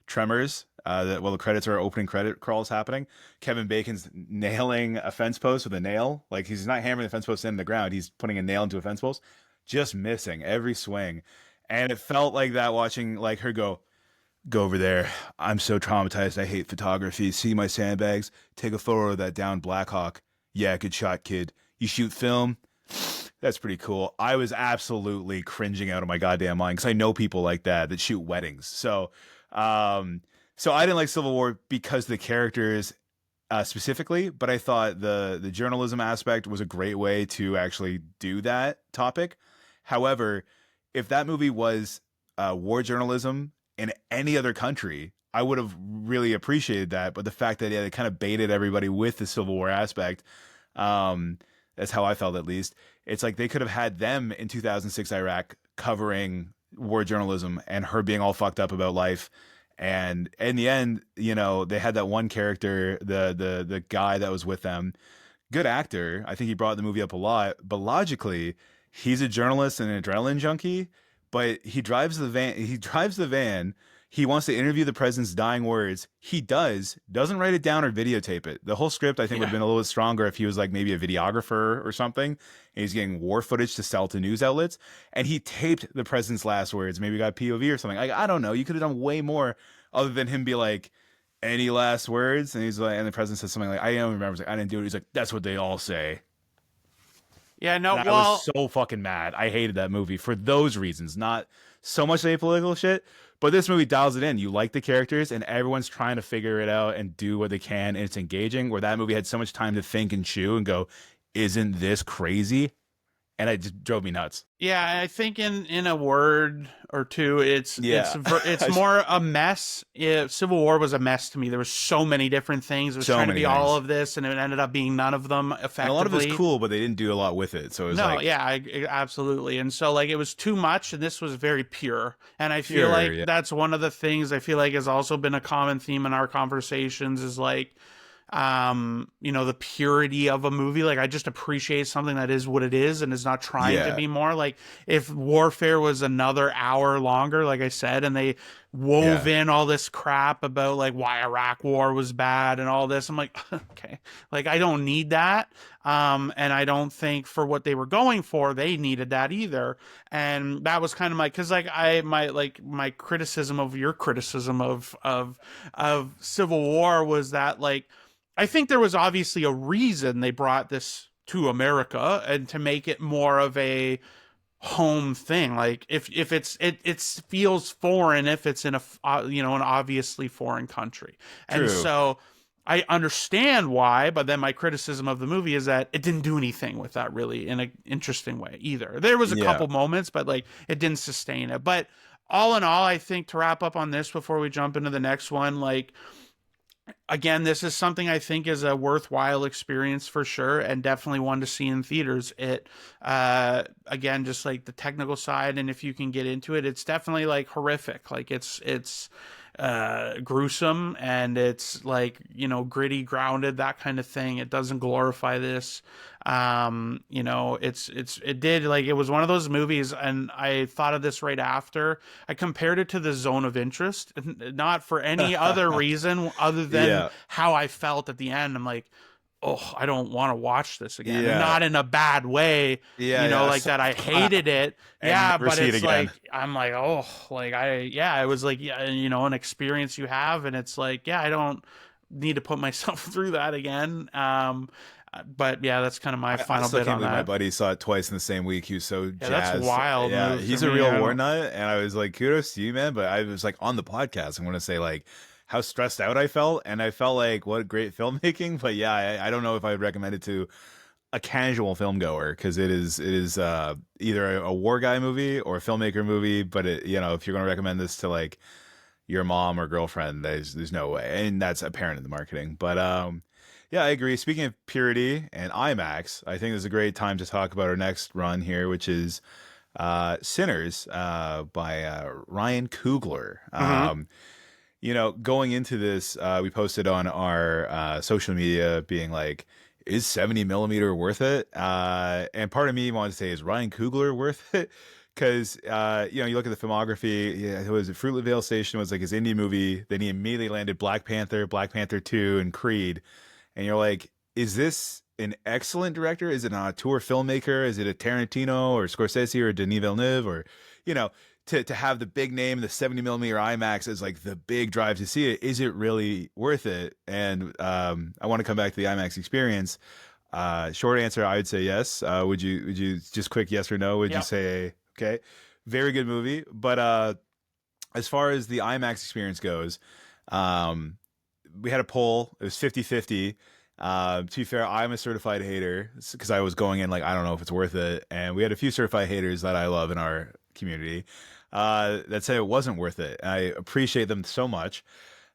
Tremors, while the credits are opening credit crawls happening, Kevin Bacon's nailing a fence post with a nail. Like, he's not hammering the fence post into the ground. He's putting a nail into a fence post, just missing every swing. And it felt like that watching like her go over there. I'm so traumatized. I hate photography. See my sandbags? Take a photo of that down Blackhawk. Yeah, good shot, kid. You shoot film? That's pretty cool. I was absolutely cringing out of my goddamn mind because I know people like that shoot weddings. Um, so I didn't like Civil War because the characters specifically, but I thought the journalism aspect was a great way to actually do that topic. However, if that movie was war journalism in any other country, I would have really appreciated that. But the fact that, yeah, they kind of baited everybody with the Civil War aspect, um, that's how I felt at least. It's like they could have had them in 2006 Iraq covering war journalism and her being all fucked up about life. And in the end, they had that one character, the guy that was with them, good actor. I think he brought the movie up a lot. But logically, he's a journalist and an adrenaline junkie. But he drives the van. He drives the van. He wants to interview the president's dying words. He doesn't write it down or videotape it. The whole script, I think, would have yeah. been a little bit stronger if he was like maybe a videographer or something. And he's getting war footage to sell to news outlets. And he taped the president's last words. Maybe got POV or something. Like, I don't know. You could have done way more other than him be like, any last words? And he's like, and the president says something like, I don't remember. He's like, I didn't do it. He's like, that's what they all say. Yeah, no, And I was well, so fucking mad. I hated that movie for those reasons, not so much the political shit, but this movie dials it in. You like the characters, and everyone's trying to figure it out and do what they can, and it's engaging. Where that movie had so much time to think and chew and go, "Isn't this crazy?" And it just drove me nuts. yeah, I think in a word or two, Yeah, it's more a mess. Civil War was a mess to me. There was so many different things. It was so trying to many be all things, of this, and it ended up being none of them and a lot of it's effectively. cool, but they didn't do a lot with it. So it was No, like yeah, absolutely. And so, like, it was too much, and this was very pure. And I feel pure. like Yeah, that's one of the things I feel like has also been a common theme in our conversations, is like, the purity of a movie. Like, I just appreciate something that is what it is and is not trying to yeah, be more. Like, if Warfare was another hour longer, like I said, and they wove yeah, in all this crap about like why Iraq war was bad and all this, I'm like, okay, like, I don't need that. And I don't think for what they were going for, they needed that either. And that was kind of cause like my criticism of your criticism of Civil War was that, like, I think there was obviously a reason they brought this to America and to make it more of a home thing. Like if it feels foreign if it's in a an obviously foreign country. And True. so I understand why, but then my criticism of the movie is that it didn't do anything with that really in an interesting way either. There was a Yeah. couple moments, but like it didn't sustain it. But all in all, I think to wrap up on this before we jump into the next one, like again, this is something I think is a worthwhile experience for sure, and definitely one to see in theaters. It, again, just like the technical side, and if you can get into it, it's definitely like horrific. Like it's gruesome, and it's like gritty, grounded, that kind of thing. It doesn't glorify this. It did, like, it was one of those movies, and I thought of this right after I compared it to The Zone of Interest, not for any other reason other than Yeah. how I felt at the end. I'm like, oh, I don't want to watch this again. And Yeah. not in a bad way, Yeah. Yeah. like that I hated it. And Yeah, never but see it it's again. like I'm like, oh, like it was like, yeah, an experience you have, and it's like, yeah, I don't need to put myself through that again. But yeah, that's kind of my I final still bit can't on believe my that. buddy saw it twice in the same week. He was so Yeah, that's jazzed. wild Yeah, move for he's a me. real I war don't. nut, and I was like, kudos to you, man. But I was like on the podcast. I want to say like how stressed out I felt, and I felt like what great filmmaking. But yeah, I don't know if I would recommend it to a casual film goer because it is either a war guy movie or a filmmaker movie. But if you're going to recommend this to like your mom or girlfriend, there's no way, and that's apparent in the marketing. But yeah, I agree. Speaking of purity and IMAX, I think this is a great time to talk about our next run here, which is Sinners by Ryan Coogler. Mhm. Going into this, we posted on our social media being like, is 70 millimeter worth it? And part of me wanted to say, is Ryan Coogler worth it? Because you look at the filmography. Yeah, it was Fruitvale Station was like his indie movie. Then he immediately landed Black Panther, Black Panther 2, and Creed. And you're like, is this an excellent director? Is it an auteur filmmaker? Is it a Tarantino or Scorsese or Denis Villeneuve? Or, you know, to have the big name, the 70 millimeter IMAX as like the big drive to see it, is it really worth it? And I want to come back to the IMAX experience. Short answer, I would say yes. Would you just quick yes or no? Would you Yeah. say okay? Very good movie. But as far as the IMAX experience goes, um, we had a poll. It was 50-50. To be fair, I'm a certified hater because I was going in like, I don't know if it's worth it. And we had a few certified haters that I love in our community that said it wasn't worth it. And I appreciate them so much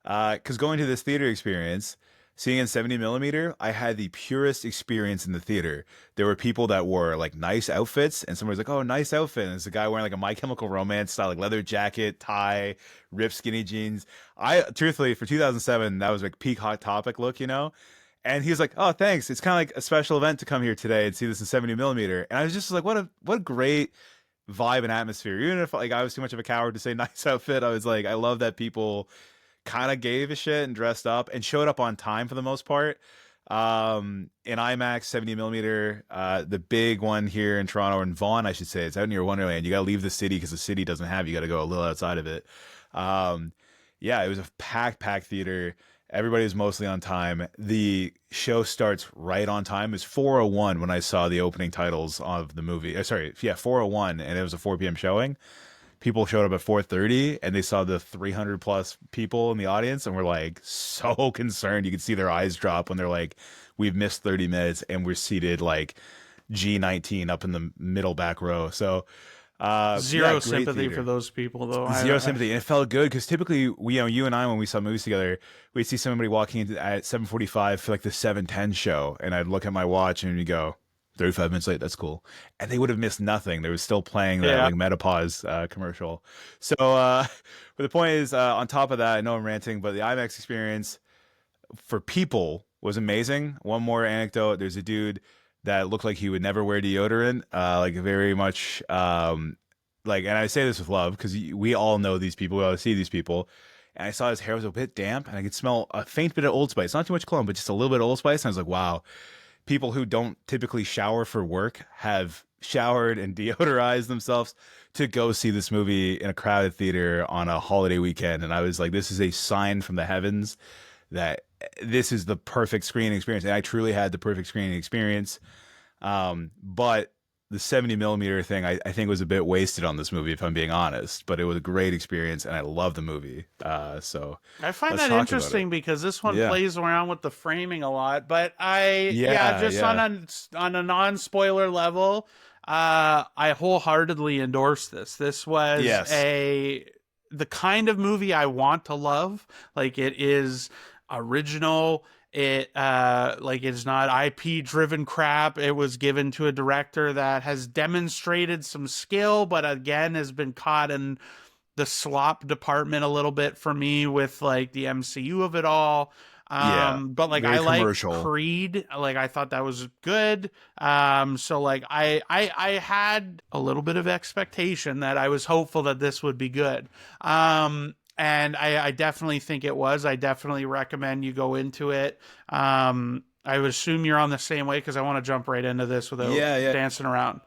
because going to this theater experience, seeing in 70 millimeter, I had the purest experience in the theater. There were people that wore like nice outfits, and somebody's like, "Oh, nice outfit." And it's a guy wearing like a My Chemical Romance style, like leather jacket, tie, ripped skinny jeans. I truthfully, for 2007, that was like peak Hot Topic look. And he was like, "Oh, thanks. It's kind of like a special event to come here today and see this in 70 millimeter." And I was just like, "What a great vibe and atmosphere." Even if like I was too much of a coward to say nice outfit, I was like, I love that people kind of gave a shit and dressed up and showed up on time for the most part. In IMAX 70 millimeter, the big one here in Toronto, or in Vaughan, I should say, it's out near Wonderland. You got to leave the city because the city doesn't have. You got to go a little outside of it. Um, yeah, it was a packed theater. Everybody was mostly on time. The show starts right on time. It was 4:01 when I saw the opening titles of the movie. Sorry, yeah, 4:01, and it was a 4 p.m. showing. People showed up at 4:30 and they saw the 300 plus people in the audience and were like so concerned. You could see their eyes drop when they're like, we've missed 30 minutes and we're seated like G19 up in the middle back row. So yeah, Zero great sympathy for theater. those people, though. Zero sympathy, and it felt good because typically you and I, when we saw movies together, we'd see somebody walking in at 7:45 for like the 7:10 show, and I'd look at my watch and we go 35 minutes late. That's cool, and they would have missed nothing. They were still playing that Yeah. like Menopause commercial. So, but the point is, on top of that, I know I'm ranting, but the IMAX experience for people was amazing. One more anecdote: there's a dude that looked like he would never wear deodorant, like very much. Like, and I say this with love because we all know these people, we all see these people. And I saw his hair was a bit damp, and I could smell a faint bit of Old Spice, not too much cologne, but just a little bit of Old Spice. And I was like, wow, people who don't typically shower for work have showered and deodorized themselves to go see this movie in a crowded theater on a holiday weekend. And I was like, this is a sign from the heavens that this is the perfect screening experience. And I truly had the perfect screening experience. But the 70 millimeter thing, I think was a bit wasted on this movie, if I'm being honest. But it was a great experience, and I love the movie. So I find let's that talk about it. interesting because this one Yeah, plays around with the framing a lot. But yeah, just yeah. on a non spoiler level, I wholeheartedly endorse this. This was Yes. the kind of movie I want to love. Like it is original. It like it's not IP driven crap. It was given to a director that has demonstrated some skill, but again has been caught in the slop department a little bit for me with like the MCU of it all. Yeah. But like I Very liked commercial. Creed, like I thought that was good. So like I had a little bit of expectation that I was hopeful that this would be good. And I definitely think it was. I definitely recommend you go into it. I would assume you're on the same way because I want to jump right into this without Yeah, yeah. dancing around.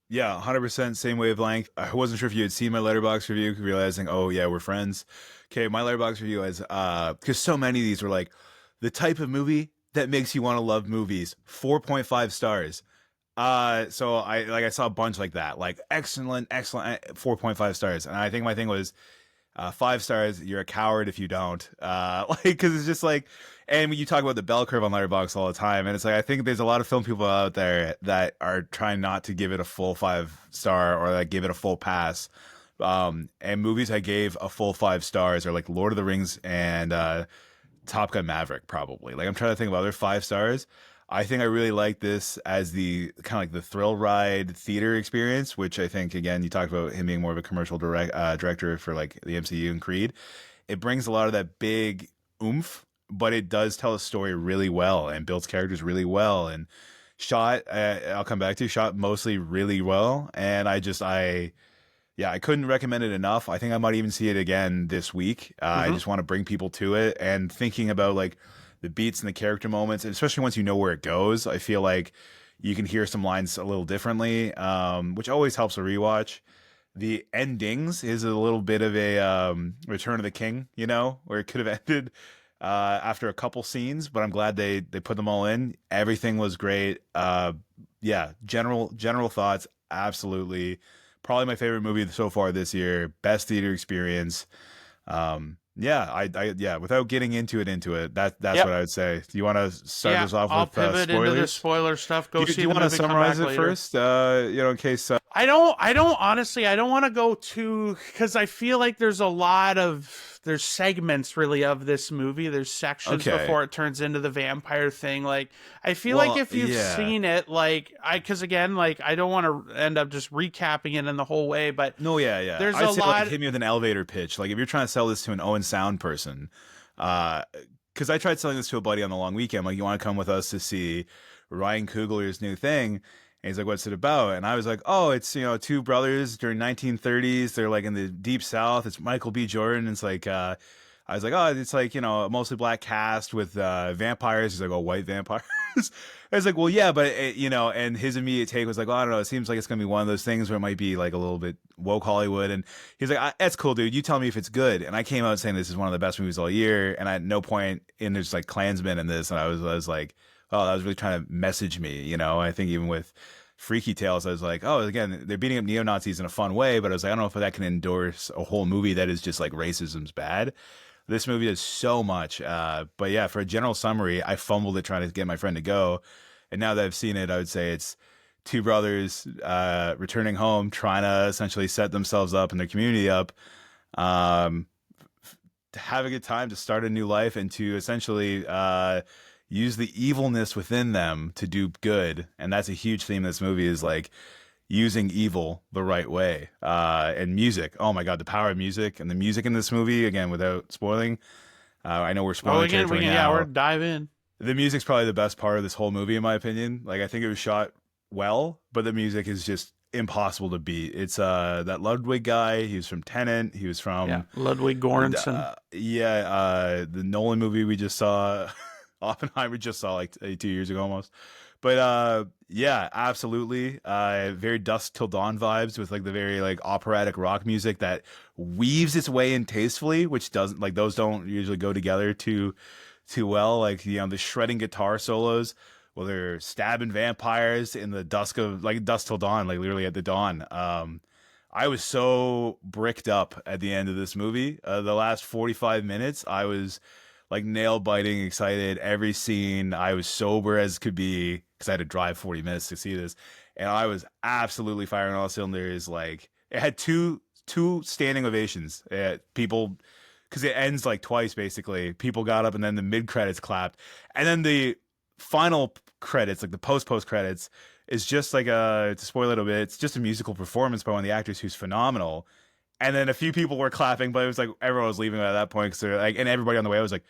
Yeah, 100% same wavelength. I wasn't sure if you had seen my letterbox review, realizing, oh yeah, we're friends. Okay, my letterbox review is because so many of these were like the type of movie that makes you want to love movies. 4.5 stars. So I saw a bunch like that, like excellent, excellent, 4.5 stars, and I think my thing was 5 stars. You're a coward if you don't. Like because it's just like, and when you talk about the bell curve on Letterboxd all the time, and it's like I think there's a lot of film people out there that are trying not to give it a full 5 star or like give it a full pass. And movies I gave a full 5 stars are like Lord of the Rings and Top Gun Maverick, probably. Like I'm trying to think of other 5 stars. I think I really like this as the kind of like the thrill ride theater experience, which I think again you talked about him being more of a commercial director for like the MCU and Creed. It brings a lot of that big oomph, but it does tell a story really well and builds characters really well and shot. I'll come back to shot mostly really well, and I yeah, I couldn't recommend it enough. I think I might even see it again this week. I Mm-hmm. just want to bring people to it and thinking about like the beats and the character moments, and especially once you know where it goes, I feel like you can hear some lines a little differently, which always helps a rewatch. The endings is a little bit of a Return of the King, you know, where it could have ended after a couple scenes, but I'm glad they put them all in. Everything was great. Yeah, general thoughts, absolutely. Probably my favorite movie so far this year. Best theater experience. Yeah, yeah. Without getting into it, that's Yep. what I would say. Do you want to start Yeah, us off I'll with pivot into the spoilers? spoiler stuff. Do Go you, do see you the want to movie, come summarize back it later. first? In case. I don't honestly, I don't want to go too because I feel like there's segments really of this movie. There's sections Okay. before it turns into the vampire thing. Like I feel like Well, if you've yeah. seen it, like because again, like I don't want to end up just recapping it in the whole way, but No, yeah, yeah. there's a I'd say like lot. hit me with an elevator pitch. Like if you're trying to sell this to an Owen Sound person, uh, because I tried selling this to a buddy on the long weekend. Like, you want to come with us to see Ryan Coogler's new thing? And he's like, "What's it about?" And I was like, "Oh, it's two brothers during 1930s. They're like in the deep South. It's Michael B. Jordan. It's like I was like, oh, it's like a mostly black cast with vampires. He's like, oh, white vampires. I was like, well, yeah, but and his immediate take was like, well, I don't know. It seems like it's gonna be one of those things where it might be like a little bit woke Hollywood. And he's like, that's cool, dude. You tell me if it's good. And I came out saying this is one of the best movies all year. And at no point in there's like Klansmen in this, and I was like, oh, that was really trying to message me. I think even with Freaky Tales, I was like, oh, again, they're beating up neo Nazis in a fun way, but I was like, I don't know if that can endorse a whole movie that is just like racism's bad. This movie does so much. But yeah, for a general summary, I fumbled it trying to get my friend to go. And now that I've seen it, I would say it's two brothers returning home, trying to essentially set themselves up and their community up um, to have a good time, to start a new life, and to essentially use the evilness within them to do good. And that's a huge theme in this movie is like using evil the right way. And music. Oh my God, the power of music and the music in this movie, again, without spoiling. I know we're Oh, spoiling territory yeah, we're now. dive in. The music's probably the best part of this whole movie, in my opinion. Like, I think it was shot well, but the music is just impossible to beat. It's that Ludwig guy. He was from Tenet. He was Yeah, from Ludwig Göransson. the Nolan movie we just saw. Oppenheimer just saw like 2 years ago almost. But yeah, absolutely. Very Dusk Till Dawn vibes with like the very like operatic rock music that weaves its way in tastefully, which doesn't like those don't usually go together too well. Like the shredding guitar solos Well, they're stabbing vampires in the dusk of like dusk till dawn, like literally at the dawn. I was so bricked up at the end of this movie. The last 45 minutes, I was like nail biting excited. Every scene, I was sober as could be because I had to drive 40 minutes to see this, and I was absolutely firing all cylinders. Like it had two standing ovations. People, because it ends like twice basically. People got up, and then the mid credits clapped, and then the final credits, like the post credits, is just like to spoil it a bit, it's just a musical performance by one of the actors who's phenomenal. And then a few people were clapping, but it was like everyone was leaving at that point because they're like, and everybody on the way was like,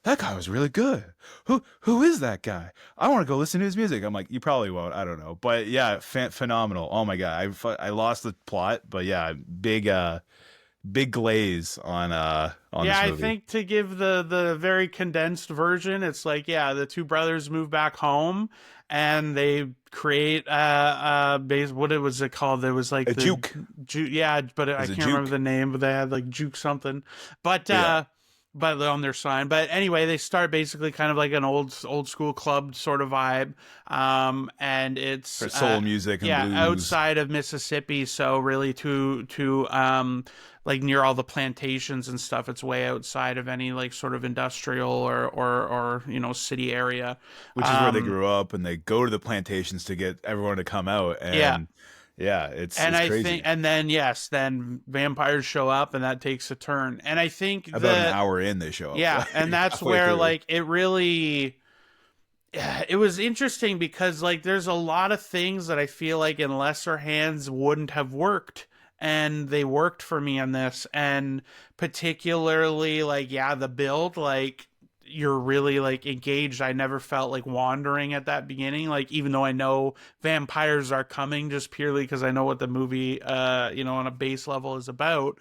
"That guy was really good. Who is that guy? I want to go listen to his music." I'm like, "You probably won't. I don't know." But yeah, phenomenal. Oh my god, I lost the plot, but yeah, big glaze on Yeah, this I movie. think to give the very condensed version, it's like, yeah, the two brothers move back home and they create base, what it was it called? There was like A the juke yeah, but I is a can't remember juke. the name, but they had like juke something. But Yeah, but on their sign. But anyway, they start basically kind of like an old school club sort of vibe. And it's for soul music and yeah, blues, outside of Mississippi, so really to like near all the plantations and stuff. It's way outside of any like sort of industrial or you know, city area. which is where they Um, grew up, and they go to the plantations to get everyone to come out. yeah. And yeah, And it's I think, crazy. and then yes, then vampires show up, and that takes a turn. And I think About an the hour in, they show up yeah, and like that's halfway where through. like it really, yeah, it was interesting because like there's a lot of things that I feel like in lesser hands wouldn't have worked, and they worked for me on this. And particularly like, yeah, the build, like you're really like engaged. I never felt like wandering at that beginning, like even though I know vampires are coming, just purely because I know what the movie you know, on a base level is about.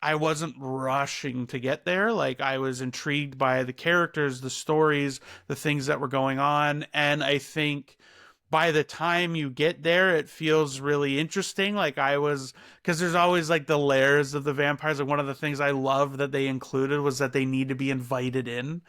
I wasn't rushing to get there. Like I was intrigued by the characters, the stories, the things that were going on. And I think by the time you get there, it feels really interesting. Like I was, because there's always like the layers of the vampires. Like one of the things I love that they included was that they need to be invited in.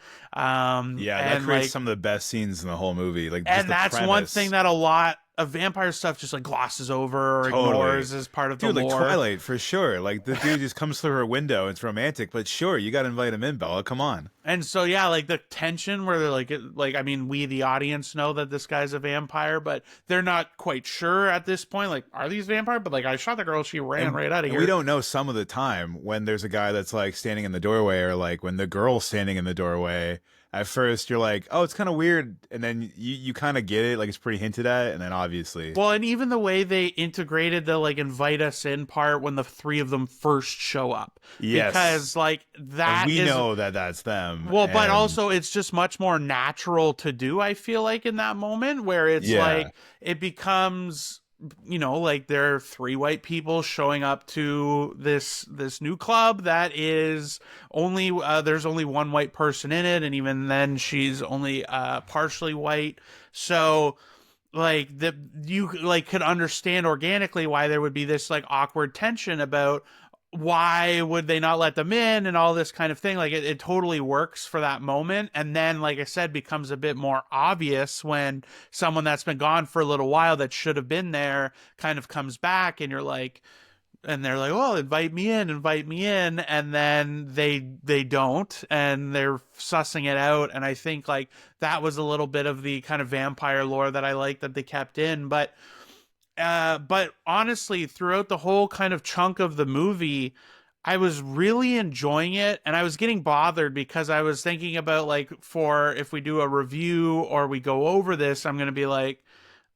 Yeah, that And creates like, some of the best scenes in the whole movie. Like just and the that's one thing premise. that a lot of vampire stuff just like glosses over or Totally. ignores as part of the Dude, like lore. Twilight for sure. Like the dude just comes through her window. It's romantic, but sure, you got to invite him in, Bella. Come on. And so yeah, like the tension where they're like I mean, we the audience know that this guy's a vampire, but they're not quite sure at this point. Like, are these vampire? But like, I shot the girl, she ran And right out of and we here. don't know some of the time when there's a guy that's like standing in the doorway, or like when the girl's standing in the doorway. At first, you're like, "Oh, it's kind of weird," and then you kind of get it, like it's pretty hinted at, and then obviously, Well, and even the way they integrated the like invite us in part when the three of them first show up, yes, because like and that we is know that that's them, well, but and also it's just much more natural to do, I feel like, in that moment where it's yeah, like it becomes, you know, like there are three white people showing up to this new club that is only there's only one white person in it, and even then she's only partially white. So like the you like could understand organically why there would be this like awkward tension about why would they not let them in and all this kind of thing. Like it totally works for that moment, and then like I said, becomes a bit more obvious when someone that's been gone for a little while that should have been there kind of comes back, and you're like, and they're like, "Well, invite me in," and then they don't, and they're sussing it out. And I think like that was a little bit of the kind of vampire lore that I like that they kept in. But honestly, throughout the whole kind of chunk of the movie, I was really enjoying it, and I was getting bothered because I was thinking about like, for if we do a review or we go over this, I'm gonna be like,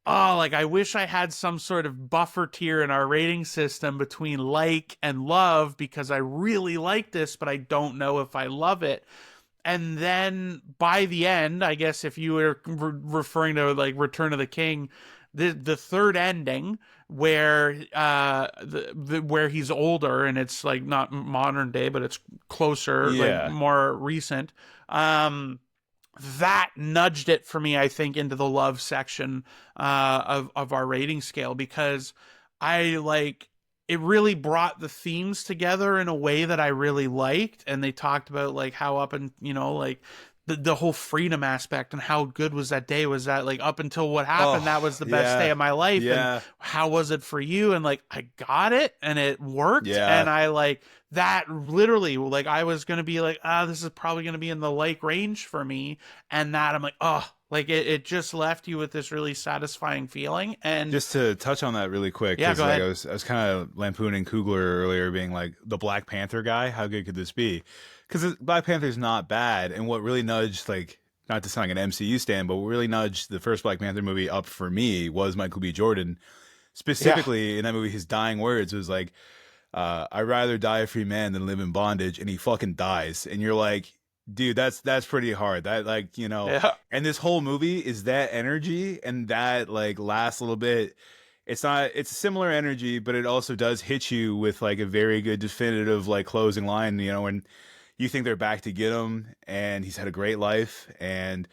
oh, like I wish I had some sort of buffer tier in our rating system between like and love, because I really like this, but I don't know if I love it. And then by the end, I guess if you were referring to like Return of the King, the third ending where where he's older and it's like not modern day, but it's closer, like yeah. more recent. That nudged it for me, I think, into the love section of our rating scale, because I like it really brought the themes together in a way that I really liked. And they talked about like how up and, you know, like the whole freedom aspect and how good was that day. Was that like up until what happened, that Oh, was the best day yeah. of my life? And Yeah. how was it for you? And like I got it and it worked. Yeah. And I like that literally, like I was gonna be like, this is probably gonna be in the like range for me. And that I'm like, oh, like it just left you with this really satisfying feeling. And Just to touch on that really quick, yeah, because go like ahead. I was kind of lampooning Coogler earlier, being like the Black Panther guy. How good could this be? Because Black Panther's not bad, and what really nudged, like, not to sound like an MCU stand, but what really nudged the first Black Panther movie up for me was Michael B. Jordan. Yeah. Specifically in that movie, his dying words was like, "I'd rather die a free man than live in bondage," and he fucking dies, and you're like, dude, that's pretty hard. That, like, Yeah. and this whole movie is that energy, and that like last little bit. It's not. It's similar energy, but it also does hit you with like a very good definitive like closing line. When you think they're back to get him, and he's had a great life, and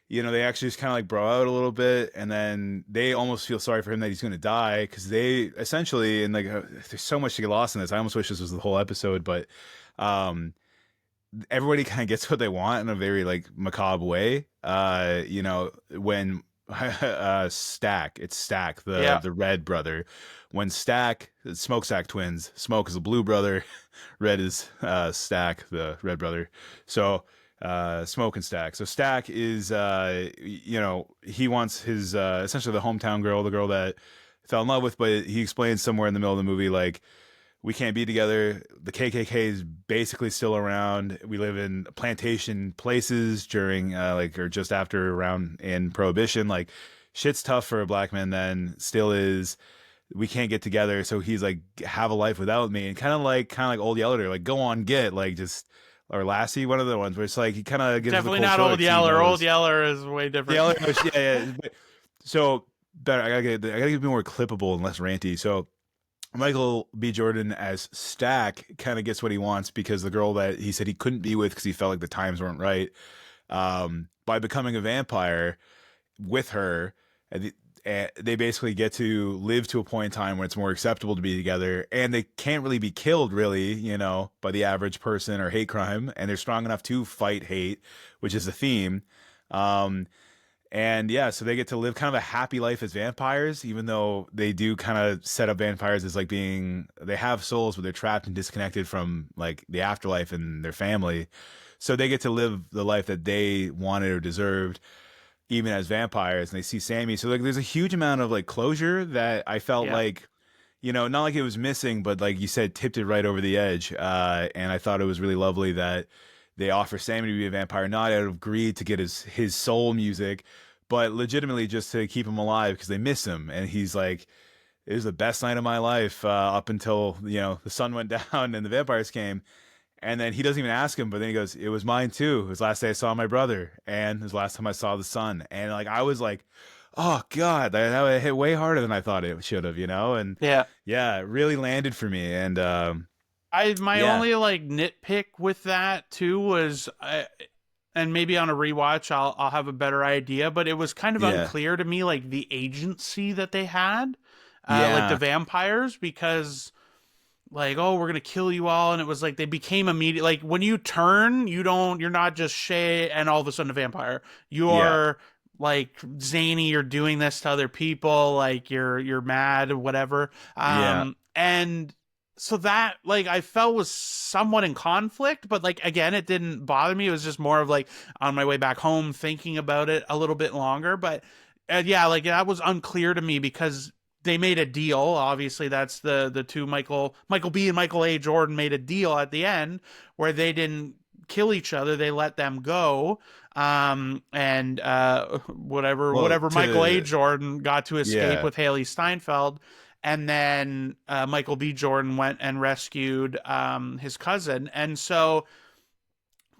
they actually just kind of like bro out a little bit, and then they almost feel sorry for him that he's going to die because they essentially, and like there's so much to get lost in this. I almost wish this was the whole episode, but um, everybody kind of gets what they want in a very like macabre way. When Stack, it's Stack, Yeah. the red brother. When Stack, Smokestack twins, Smoke is the blue brother, Red is Stack, the red brother. So Smoke and Stack. So Stack is he wants his essentially the hometown girl, the girl that fell in love with, but he explains somewhere in the middle of the movie like we can't be together. The KKK is basically still around. We live in plantation places during or just after around in Prohibition. Like shit's tough for a black man then, still is. We can't get together. So he's like, have a life without me. And kind of like Old Yeller, like go on, get like just or Lassie, one of the ones where it's like he kind of gives the Definitely cold not shoulder Old 'cause he Yeller. Old knows. Yeller is way The different. Yeller, yeah, yeah. So better. I gotta get more clippable and less ranty. So Michael B. Jordan as Stack kind of gets what he wants because the girl that he said he couldn't be with because he felt like the times weren't right, by becoming a vampire with her, they basically get to live to a point in time where it's more acceptable to be together, and they can't really be killed, really, by the average person or hate crime, and they're strong enough to fight hate, which is the theme. Um, and yeah, so they get to live kind of a happy life as vampires, even though they do kind of set up vampires as like they have souls, but they're trapped and disconnected from like the afterlife and their family. So they get to live the life that they wanted or deserved, even as vampires. And they see Sammy. So like there's a huge amount of like closure that I felt Yeah. like, not like it was missing, but like you said, tipped it right over the edge. And I thought it was really lovely that they offer Sammy to be a vampire, not out of greed to get his soul music, but legitimately just to keep him alive because they miss him. And he's like, it was the best night of my life up until the sun went down and the vampires came. And then he doesn't even ask him, but then he goes, "It was mine too. It was the last day I saw my brother, and it was the last time I saw the sun." And like I was like, "Oh God, that hit way harder than I thought it should have," And Yeah. yeah, it really landed for me. And My yeah, only like nitpick with that too was and maybe on a rewatch I'll have a better idea, but it was kind of yeah, unclear to me like the agency that they had, like the yeah, vampires, because like, oh, we're gonna kill you all, and it was like they became immediate. Like when you turn, you're not just Shay and all of a sudden a vampire. yeah, You're like zany. You're doing this to other people. Like you're mad, whatever. yeah. And so that like I felt was somewhat in conflict, but like again, it didn't bother me. It was just more of like on my way back home thinking about it a little bit longer, but. Yeah, like that was unclear to me because they made a deal. Obviously, that's the two Michael B and Michael A. Jordan made a deal at the end where they didn't kill each other. They let them go. And Well, whatever Michael A. to Jordan got to escape yeah, with Haley Steinfeld, and then Michael B. Jordan went and rescued his cousin, and so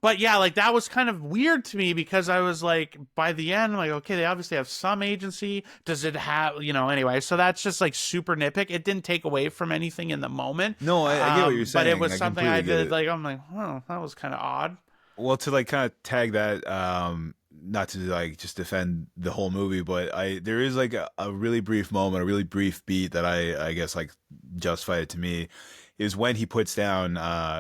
but yeah, like that was kind of weird to me because I was like, by the end, I'm like, okay, they obviously have some agency. Does it have, anyway? So that's just like super nitpick. It didn't take away from anything in the moment, no, I get what you're but it saying. was I something I completely get did. it. Like, I'm like, oh, that was kind of odd. Well, to like kind of tag that, not to like just defend the whole movie, but there is like a really brief moment, a really brief beat that I guess like justified it to me, is when he puts down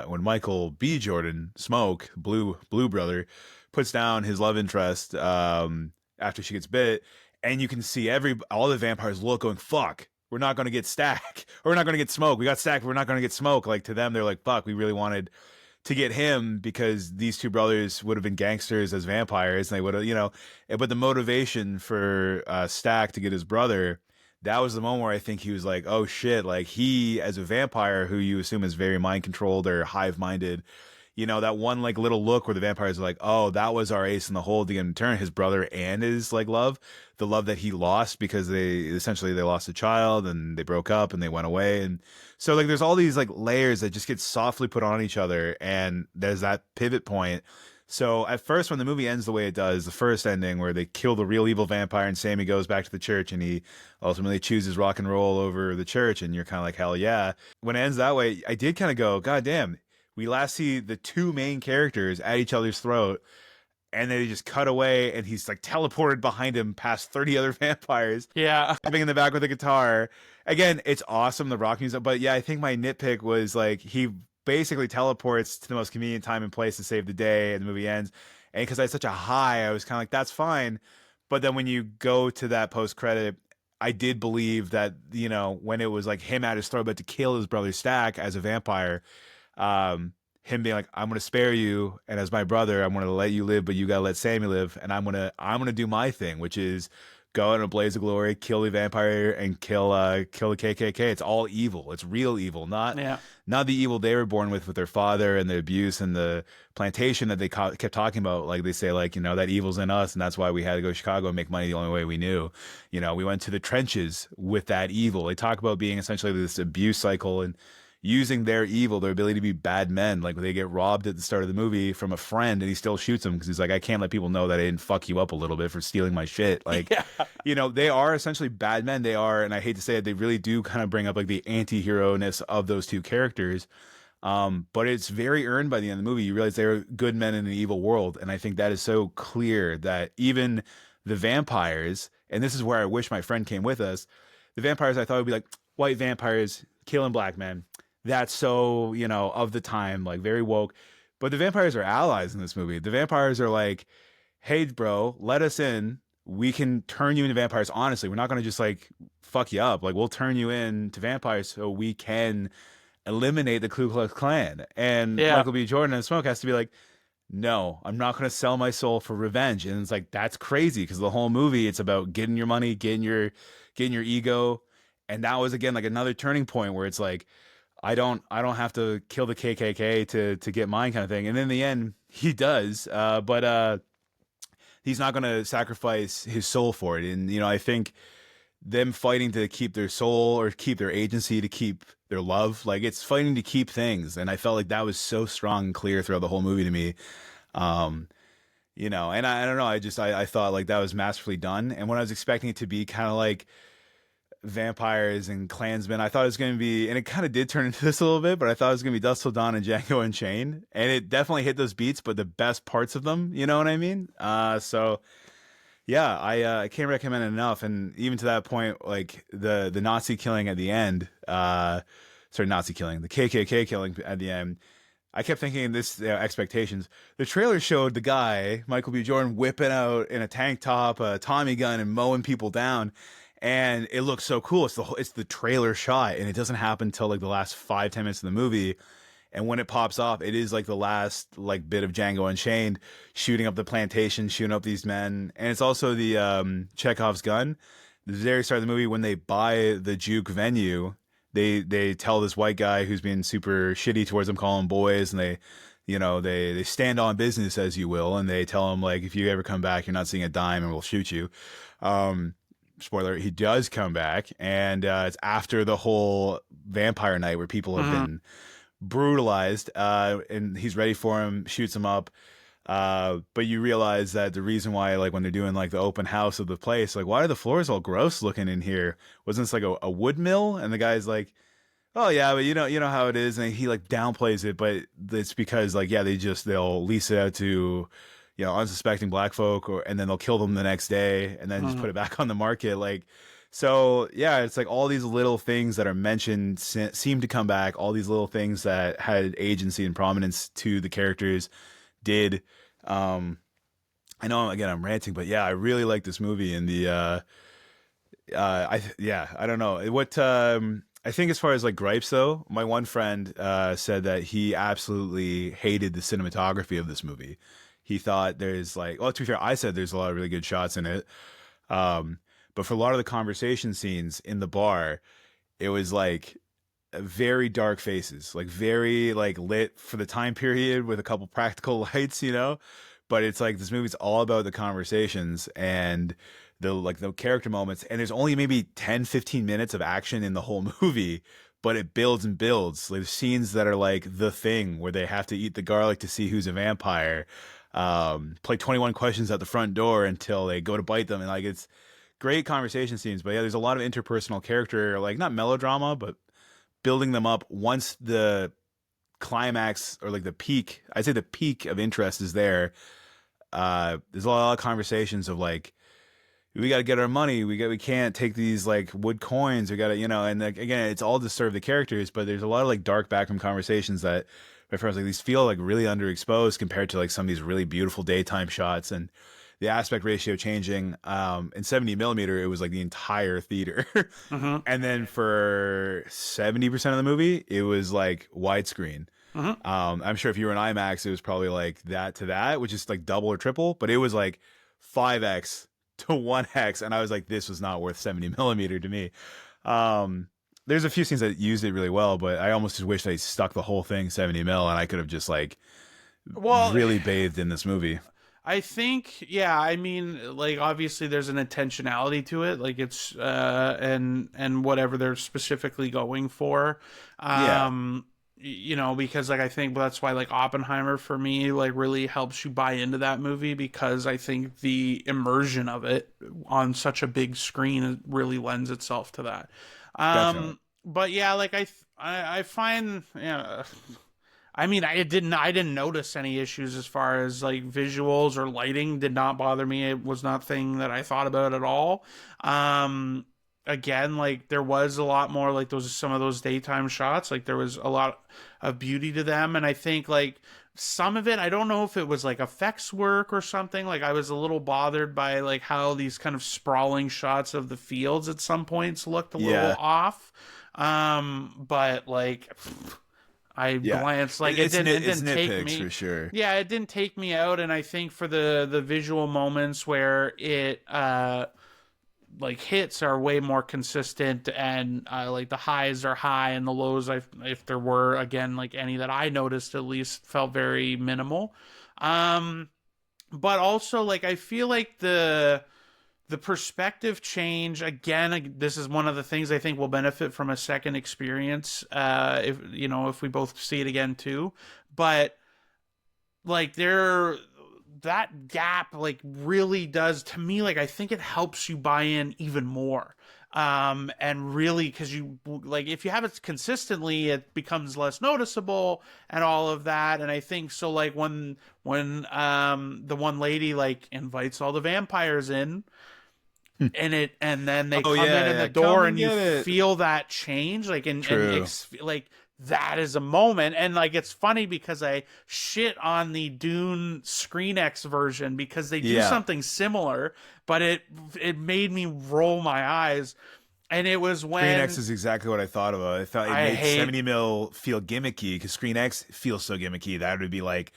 when Michael B. Jordan, Smoke, blue brother, puts down his love interest after she gets bit, and you can see all the vampires look going, fuck, we're not going to get Stack, or we're not going to get Smoke. We got Stack, but we're not going to get Smoke. Like, to them, they're like, fuck, we really wanted to get him because these two brothers would have been gangsters as vampires, and they would have, but the motivation for Stack to get his brother, that was the moment where I think he was like, oh shit, like he as a vampire who you assume is very mind controlled or hive minded, that one like little look where the vampires are like, oh, that was our ace in the hole to get him to turn, his brother and his like love, the love that he lost because they lost a child and they broke up and they went away. And so like there's all these like layers that just get softly put on each other, and there's that pivot point. So at first, when the movie ends the way it does, the first ending where they kill the real evil vampire and Sammy goes back to the church and he ultimately chooses rock and roll over the church, and you're kind of like, hell yeah. When it ends that way, I did kind of go, God damn, we last see the two main characters at each other's throat, and then they just cut away and he's like teleported behind him past 30 other vampires, Yeah. stepping in the back with a guitar. Again, it's awesome, the rock music, but yeah, I think my nitpick was like he basically teleports to the most convenient time and place to save the day, and the movie ends. And because I had such a high, I was kind of like, that's fine. But then when you go to that post credit, I did believe that, when it was like him at his throat about to kill his brother Stack as a vampire, him being like, I'm gonna spare you, and as my brother, I'm gonna let you live, but you gotta let Sammy live, and I'm gonna do my thing, which is go in a blaze of glory, kill the vampire, and kill the KKK. It's all evil. It's real evil, Yeah. not the evil they were born with their father and the abuse and the plantation that they kept talking about. Like they say, like, that evil's in us, and that's why we had to go to Chicago and make money the only way we knew. We went to the trenches with that evil. They talk about being essentially this abuse cycle and using their evil, their ability to be bad men. Like they get robbed at the start of the movie from a friend, and he still shoots him because he's like, I can't let people know that I didn't fuck you up a little bit for stealing my shit. Like, Yeah. they are essentially bad men. They are, and I hate to say it, they really do kind of bring up like the anti-hero-ness of those two characters. But it's very earned by the end of the movie. You realize they're good men in an evil world. And I think that is so clear that even the vampires, and this is where I wish my friend came with us, the vampires I thought would be like white vampires killing black men. That's so, of the time, like very woke. But the vampires are allies in this movie. The vampires are like, hey, bro, let us in. We can turn you into vampires. Honestly, we're not going to just like fuck you up. Like, we'll turn you into vampires so we can eliminate the Ku Klux Klan. And Yeah. Michael B. Jordan and Smoke has to be like, no, I'm not going to sell my soul for revenge. And it's like, that's crazy because the whole movie, it's about getting your money, getting your ego. And that was, again, like another turning point where it's like, I don't have to kill the KKK to get mine, kind of thing. And in the end, he does. But he's not going to sacrifice his soul for it. And I think them fighting to keep their soul or keep their agency, to keep their love, like it's fighting to keep things. And I felt like that was so strong and clear throughout the whole movie to me. And I don't know. I thought like that was masterfully done. And when I was expecting it to be kind of like vampires and Klansmen, I thought it was going to be, and it kind of did turn into this a little bit, but I thought it was going to be Dusk Till Dawn and Django Unchained, and it definitely hit those beats, but the best parts of them, you know what I mean? So yeah, I can't recommend it enough. And even to that point, like the Nazi killing at the end, Nazi killing, the KKK killing at the end, I kept thinking this, expectations. The trailer showed the guy, Michael B. Jordan, whipping out in a tank top, a Tommy gun, and mowing people down. And it looks so cool. It's the trailer shot, and it doesn't happen until like the last 5-10 minutes of the movie. And when it pops off, it is like the last like bit of Django Unchained, shooting up the plantation, shooting up these men. And it's also the Chekhov's gun. The very start of the movie, when they buy the juke venue, they tell this white guy who's being super shitty towards them, call them boys, and they stand on business, as you will, and they tell him like, if you ever come back, you're not seeing a dime, and we'll shoot you. Spoiler, he does come back, and it's after the whole vampire night where people have been brutalized, and he's ready for him, shoots him up. But you realize that the reason why, like when they're doing like the open house of the place, like why are the floors all gross looking in here? Wasn't this like a wood mill? And the guy's like, oh yeah, but you know how it is, and he like downplays it, but it's because like yeah, they'll lease it out to unsuspecting black folk, and then they'll kill them the next day and then just put it back on the market. Like, so yeah, it's like all these little things that are mentioned seem to come back. All these little things that had agency and prominence to the characters did. I know again I'm ranting, but yeah, I really like this movie and the I don't know what I think as far as like gripes though, my one friend said that he absolutely hated the cinematography of this movie. He thought there's like, well, to be fair, I said there's a lot of really good shots in it. Um, but for a lot of the conversation scenes in the bar, it was like very dark faces, like very like lit for the time period with a couple practical lights, you know. But it's like this movie's all about the conversations and the character moments, and there's only maybe 10, 15 minutes of action in the whole movie, but it builds and builds. There's scenes that are like The Thing where they have to eat the garlic to see who's a vampire. Play 21 questions at the front door until they go to bite them, and like it's great conversation scenes. But yeah, there's a lot of interpersonal character, like not melodrama, but building them up once the climax or like the peak, I'd say the peak of interest is there. There's a lot of conversations of like, we got to get our money. We can't take these like wood coins. We got to, you know, and like, again, it's all to serve the characters, but there's a lot of like dark backroom conversations that my friends like these feel like really underexposed compared to like some of these really beautiful daytime shots and the aspect ratio changing. In 70 millimeter, it was like the entire theater. Mm-hmm. And then for 70% of the movie, it was like widescreen. Mm-hmm. I'm sure if you were in IMAX, it was probably like that to that, which is like double or triple, but it was like 5x to 1x. And I was like, this was not worth 70 millimeter to me. There's a few scenes that used it really well, but I almost just wish they stuck the whole thing 70 mil and I could have just like Well, really bathed in this movie. I think, yeah, I mean, like obviously there's an intentionality to it, like it's and whatever they're specifically going for. Yeah, You know, because like I think that's why like Oppenheimer for me like really helps you buy into that movie, because I think the immersion of it on such a big screen really lends itself to that. definitely. But yeah, like I find, yeah, I mean, I didn't notice any issues as far as like visuals or lighting did not bother me. It was not thing that I thought about at all. Um, Again, like there was a lot more like those some of those daytime shots. Like there was a lot of beauty to them, and I think like some of it, I don't know if it was like effects work or something. Like I was a little bothered by like how these kind of sprawling shots of the fields at some points looked a little Yeah, off. But like I yeah. glanced like it didn't it It's didn't take nitpicks for me, sure. yeah, it didn't take me out. And I think for the visual moments where it like hits are way more consistent, and like the highs are high and the lows, if there were again like any that I noticed, at least felt very minimal. um but also like I feel like the perspective change again, this is one of the things I think will benefit from a second experience, if you know, if we both see it again too. But like there, that gap like really does to me, like I think it helps you buy in even more. And really, because you like if you have it consistently, it becomes less noticeable and all of that. And I think so like when the one lady like invites all the vampires in, and then they Oh come in yeah, the yeah. Come door and and you get it. feel that change, like True. like that is a moment. And like it's funny because I shit on the Dune Screen X version because they do Yeah. something similar, but it made me roll my eyes. And it was Screen X when is exactly what I thought about. I thought it I made hate 70 mil feel gimmicky because Screen X feels so gimmicky. That would be like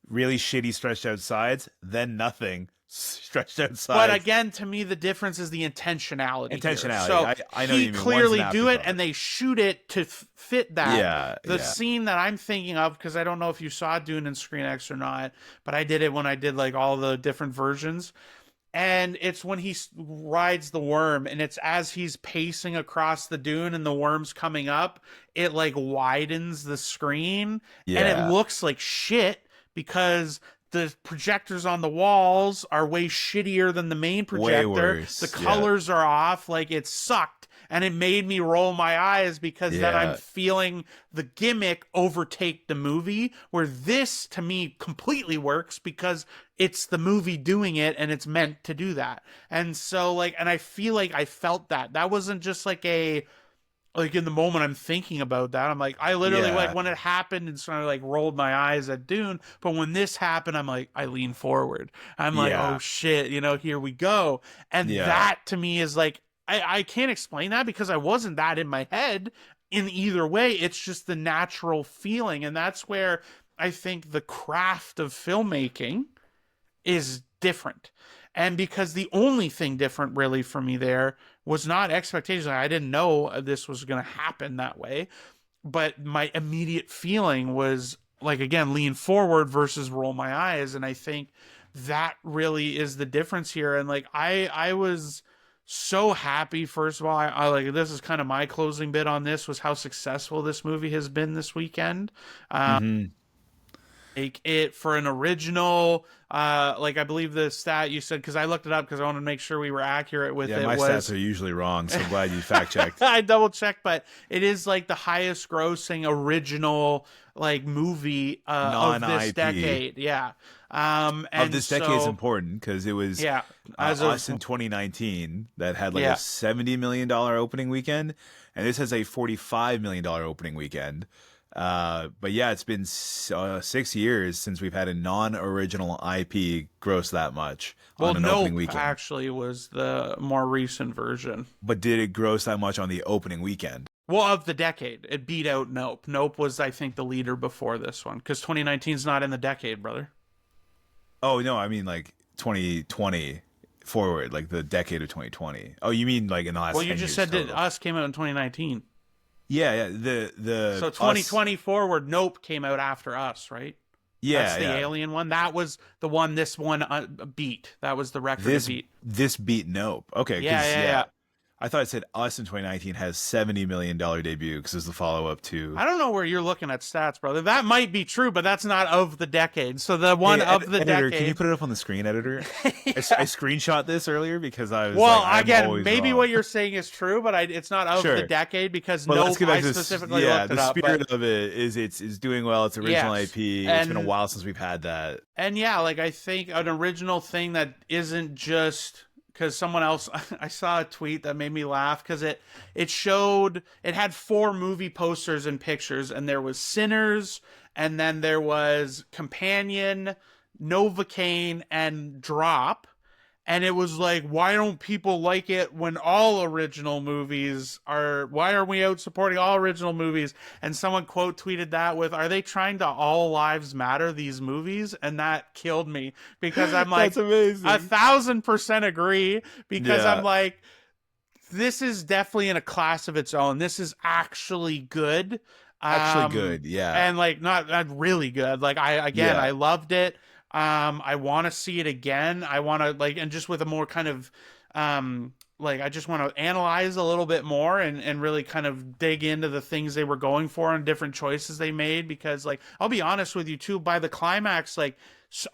really shitty stretched out sides, then nothing stretched out But sides. again, to me, the difference is the intentionality here. Intentionality. So I know what he you mean. One's an clearly do it, afterthought. and they shoot it to fit that. Yeah, The yeah. scene that I'm thinking of, because I don't know if you saw Dune and Screen X or not, but I did it when I did like all the different versions. And it's when he rides the worm, and it's as he's pacing across the dune and the worm's coming up, it like widens the screen, and it Yeah. looks like shit because the projectors on the walls are way shittier than the main Way projector. The worse. Yeah. colors are off, like it sucked. And it made me roll my eyes because then I'm Yeah. feeling the gimmick overtake the movie, where this to me completely works because it's the movie doing it and it's meant to do that. And so like, and I feel like I felt that. That wasn't just like a like in the moment I'm thinking about that, I'm like, I literally like Yeah, when it happened and sort of like rolled my eyes at Dune. But when this happened, I'm like, I lean forward. I'm like, oh yeah, shit, here we go. And yeah. that to me is like, I can't explain that because I wasn't that in my head in either way. It's just the natural feeling. And that's where I think the craft of filmmaking is different. And because the only thing different really for me there was not expectations. I didn't know this was going to happen that way, but my immediate feeling was like, again, lean forward versus roll my eyes. And I think that really is the difference here. And like, I was so happy. First of all, I like, this is kind of my closing bit on this, was how successful this movie has been this weekend. Hmm. Like it for an original, like I believe the stat you said, because I looked it up because I wanted to make sure we were accurate with Yeah, it, my stats was are usually wrong, so I'm glad you fact checked. I double checked, but it is like the highest grossing original like movie of Non this IP decade. Yeah. of And this decade is so important because it was yeah, as us of in 2019 that had like a yeah. $70 million opening weekend, and this has a $45 million opening weekend. But yeah, it's been 6 years since we've had a non-original IP gross that much Well, on an opening Nope weekend. actually was the more recent version. But did it gross that much on the opening weekend? Well, of the decade, it beat out Nope. Nope was, I think, the leader before this one because 2019 is not in the decade, brother. Oh no, I mean like 2020 forward, like the decade of 2020. Oh, you mean like in the Well, last you 10 just years said that total? Us came out in 2019. Yeah, yeah. The So us. 2020 forward, Nope came out after Us, right? That's Yeah, the yeah. Alien one. That was the one this one beat. That was the record it This beat. this beat Nope. Okay, Yeah, because yeah, yeah, yeah. I thought it said Us in 2019 has $70 million debut because it's the follow up to. I don't know where you're looking at stats, brother. That might be true, but that's not of the decade. So the one Hey, of the editor, can you decade. put it up on the screen, editor? I Yeah. screenshot this earlier because I was like, Well, I'm again, always maybe wrong. what you're saying is true, but it's not of the Sure, decade because but let's Nope, get back I to this. specifically Yeah, looked it the up. But spirit of it is it's doing well. It's original yes, IP. It's been a and while since we've had that. yeah, like I think an original thing that isn't just because someone else I saw a tweet that made me laugh because it showed it had four movie posters and pictures, and there was Sinners, and then there was Companion, Novocaine, and Drop. And it was like, why don't people like it when all original movies are, why are we out supporting all original movies? And someone quote tweeted that with, are they trying to all lives matter these movies? And that killed me because I'm That's like, amazing. 1,000% agree, because I'm Yeah, like, this is definitely in a class of its own. This is actually good. actually Um, good. Yeah, and like not really good. Like yeah, I loved it. I want to see it again. I want to like, and just with a more kind of, like I just want to analyze a little bit more and really kind of dig into the things they were going for and different choices they made. Because like, I'll be honest with you too, by the climax, like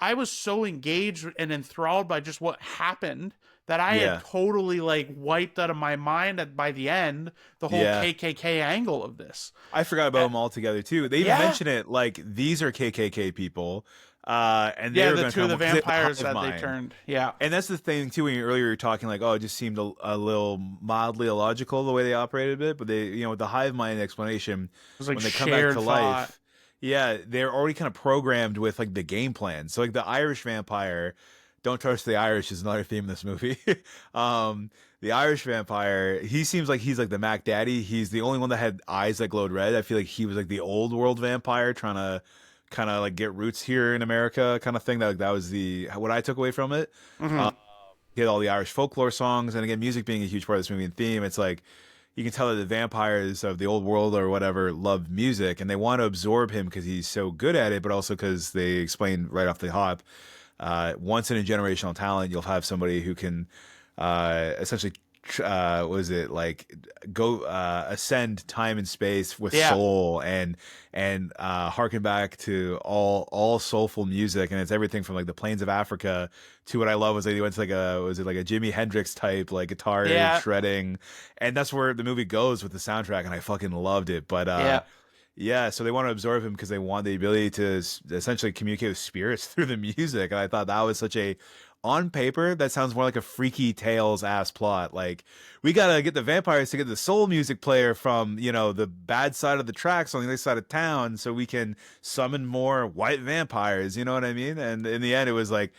I was so engaged and enthralled by just what happened that I had yeah, totally like wiped out of my mind by the end the whole yeah. KKK angle of this. I forgot about Uh, them altogether too. They even yeah, mention it like these are KKK people, and they yeah, were the going to two of come the because they have the vampires hive that they mind. turned. Yeah, And that's the thing too. When you earlier you were talking like, oh, it just seemed a little mildly illogical the way they operated a bit. But they, with the hive mind explanation, it was like when they come back to shared thought. life, yeah, they're already kind of programmed with like the game plan. So like the Irish vampire, don't trust the Irish is another theme in this movie. um, the Irish vampire, he seems like he's like the Mac Daddy. He's the only one that had eyes that glowed red. I feel like he was like the old world vampire trying to kind of like get roots here in America, kind of thing. That was the what I took away from it. Hmm. He had all the Irish folklore songs, and again, music being a huge part of this movie and theme. It's like you can tell that the vampires of the old world or whatever love music, and they want to absorb him because he's so good at it, but also because they explain right off the hop, once in a generational talent, you'll have somebody who can essentially what is it like go ascend time and space with Yeah, soul and harken back to all soulful music, and it's everything from like the plains of Africa to what I love was like he went to like a was it like a Jimi Hendrix type like guitar yeah, shredding, and that's where the movie goes with the soundtrack, and I fucking loved it. But yeah. Yeah, so they want to absorb him because they want the ability to essentially communicate with spirits through the music. And I thought that was such a, on paper, that sounds more like a Freaky Tales ass plot. Like, we gotta get the vampires to get the soul music player from, the bad side of the tracks on the other side of town so we can summon more white vampires. You know what I mean? And in the end, it was like,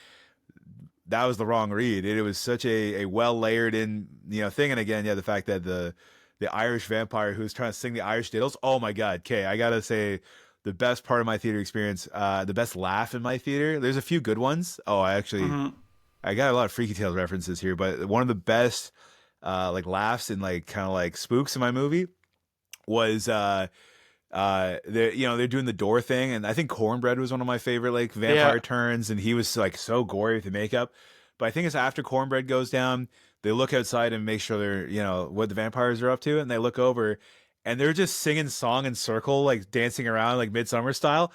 that was the wrong read. It was such a well layered in thing. And again, yeah, the fact that the Irish vampire who's trying to sing the Irish diddles. Oh my God, Kay, I gotta say, the best part of my theater experience, the best laugh in my theater. There's a few good ones. Oh, Hmm. I got a lot of Freaky Tales references here, but one of the best like laughs and like kind of like spooks in my movie was they're doing the door thing, and I think Cornbread was one of my favorite like Yeah. vampire turns, and he was like so gory with the makeup. But I think it's after Cornbread goes down, they look outside and make sure they're what the vampires are up to, and they look over and they're just singing song in circle, like dancing around like midsummer style.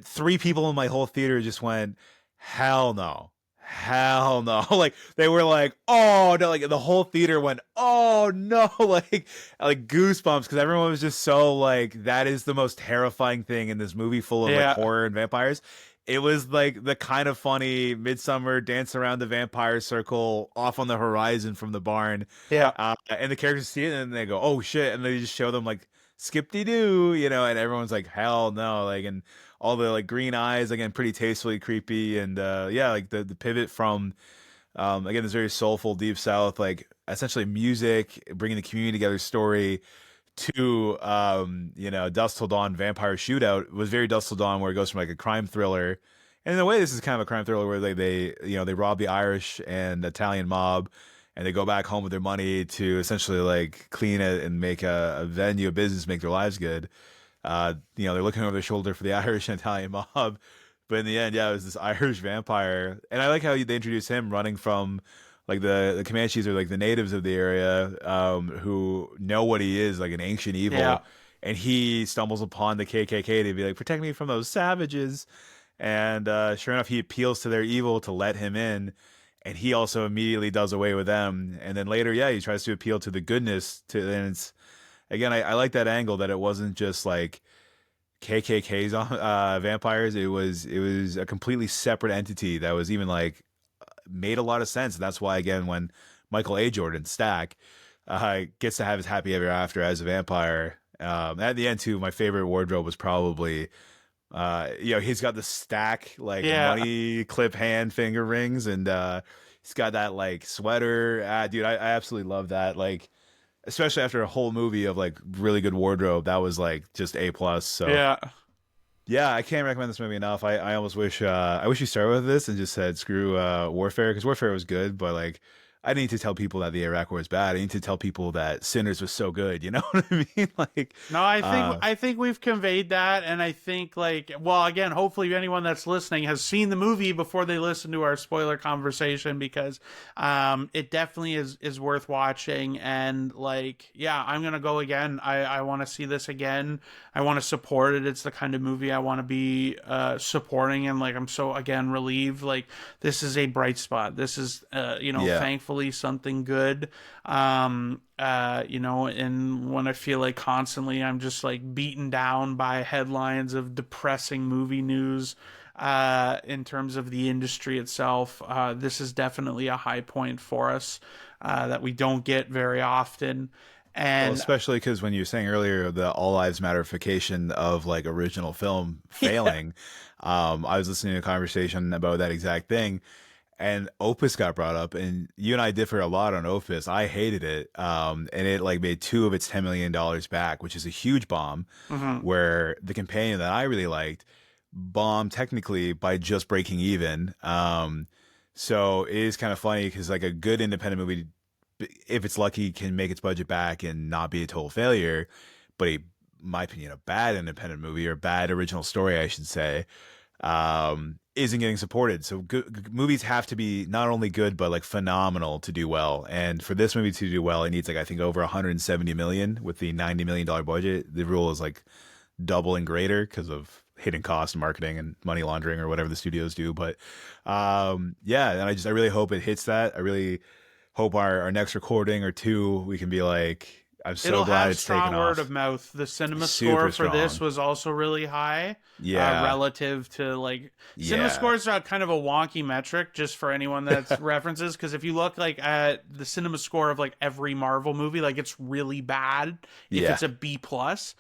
Three people in my whole theater just went, hell no. Hell no. Like they were like, oh no, like the whole theater went, oh no, like goosebumps because everyone was just so like that is the most terrifying thing in this movie full of like Yeah. horror and vampires. It was like the kind of funny midsummer dance around the vampire circle off on the horizon from the barn. Yeah. And the characters see it and they go, oh shit. And they just show them like skip de doo, and everyone's like, hell no. Like, and all the like green eyes, again, pretty tastefully creepy. And yeah, like the pivot from, again, this very soulful, deep South, like essentially music, bringing the community together story to Dusk Till Dawn vampire shootout was very Dusk Till Dawn, where it goes from like a crime thriller, and in a way this is kind of a crime thriller where they rob the Irish and Italian mob, and they go back home with their money to essentially like clean it and make a venue, a business, make their lives good. They're looking over their shoulder for the Irish and Italian mob, but in the end, yeah, it was this Irish vampire, and I like how they introduce him running from like the Comanches are like the natives of the area, who know what he is, like an ancient Yeah. evil, and he stumbles upon the KKK to be like, protect me from those savages, and sure enough, he appeals to their evil to let him in, and he also immediately does away with them, and then later, yeah, he tries to appeal to the goodness and it's again, I like that angle that it wasn't just like KKK's vampires. It was a completely separate entity that was even like made a lot of sense. And that's why, again, when Michael A. Jordan Stack gets to have his happy ever after as a vampire, at the end too, my favorite wardrobe was probably, he's got the Stack like Yeah. money clip hand finger rings, and he's got that like sweater. Dude, I absolutely love that. Like, especially after a whole movie of like really good wardrobe, that was like just A plus. So Yeah. yeah, I can't recommend this movie enough. I almost wish I wish you started with this and just said screw Warfare, because Warfare was good, but like I need to tell people that the Iraq War is bad. I need to tell people that Sinners was so good. You know what I mean? Like, No, I think uh, I think we've conveyed that, and I think like, well, again, hopefully anyone that's listening has seen the movie before they listen to our spoiler conversation, because it definitely is worth watching. And like, yeah, I'm gonna go again. I want to see this again. I want to support it. It's the kind of movie I want to be supporting, and like I'm so again relieved. Like this is a bright spot. This is yeah. thankfully something good. And when I feel like constantly I'm just like beaten down by headlines of depressing movie news in terms of the industry itself, this is definitely a high point for us that we don't get very often. Well, And especially because when you were saying earlier the all lives matterification of like original film yeah, failing, I was listening to a conversation about that exact thing, and Opus got brought up, and you and I differ a lot on Opus. I hated it, and it like made two of its $10 million back, which is a huge bomb. mhm, Where the companion that I really liked bombed technically by just breaking even. So it is kind of funny because like a good independent movie, if it's lucky, can make its budget back and not be a total failure. But my opinion, a bad independent movie or bad original story, I should say, isn't getting supported. So movies have to be not only good but like phenomenal to do well. And for this movie to do well, it needs like I think over 170 million with the $90 million budget. The rule is like double and greater because of hidden cost, marketing, and money laundering or whatever the studios do. But yeah, and I really hope it hits that. I really hope our next recording or two we can be like I'm so It'll glad have it's taken strong word of off. mouth. The cinema score Super for this strong. was also really high, Yeah. relative to like cinema Yeah. scores are kind of a wonky metric just for anyone that's references. Because if you look like at the cinema score of like every Marvel movie, like it's really bad if Yeah. it's a B plus.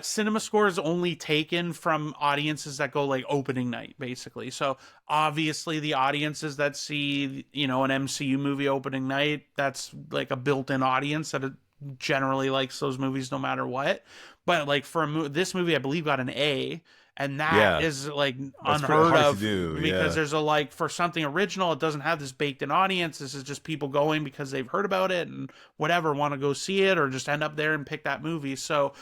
Cinema score is only taken from audiences that go like opening night, basically. So obviously the audiences that see an MCU movie opening night, that's like a built-in audience that generally likes those movies no matter what. But like for this movie, I believe got an A, and that Yeah. is like That's pretty unheard hard to of do. because Yeah. there's a like for something original, it doesn't have this baked in audience. This is just people going because they've heard about it and whatever want to go see it or just end up there and pick that movie. So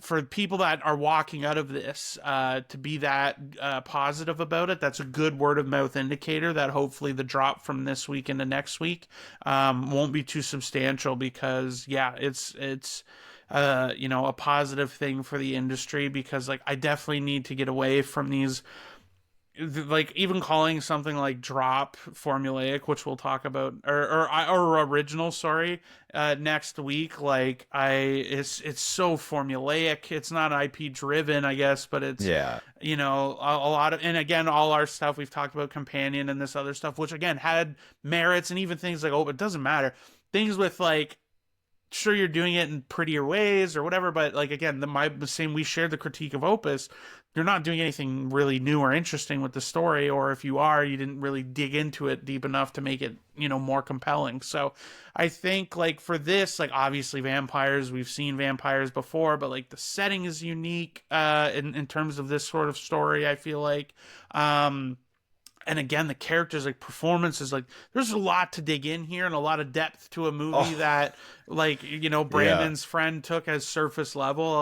for people that are walking out of this to be that positive about it, that's a good word of mouth indicator that hopefully the drop from this week into next week won't be too substantial because yeah, it's a positive thing for the industry because like I definitely need to get away from these like even calling something like drop formulaic, which we'll talk about, or original, sorry, next week. Like it's so formulaic. It's not IP driven, I guess, but it's Yeah. a lot of, and again, all our stuff we've talked about companion and this other stuff, which again had merits, and even things like, oh, it doesn't matter. Things with like, sure, you're doing it in prettier ways or whatever, but like again, the same, we shared the critique of Opus. You're not doing anything really new or interesting with the story, or if you are, you didn't really dig into it deep enough to make it more compelling. So I think like for this, like obviously vampires, we've seen vampires before, but like the setting is unique in terms of this sort of story, I feel like. And again, the characters, like performances, like there's a lot to dig in here and a lot of depth to a movie Oh, that like yeah. Brandon's friend took as surface level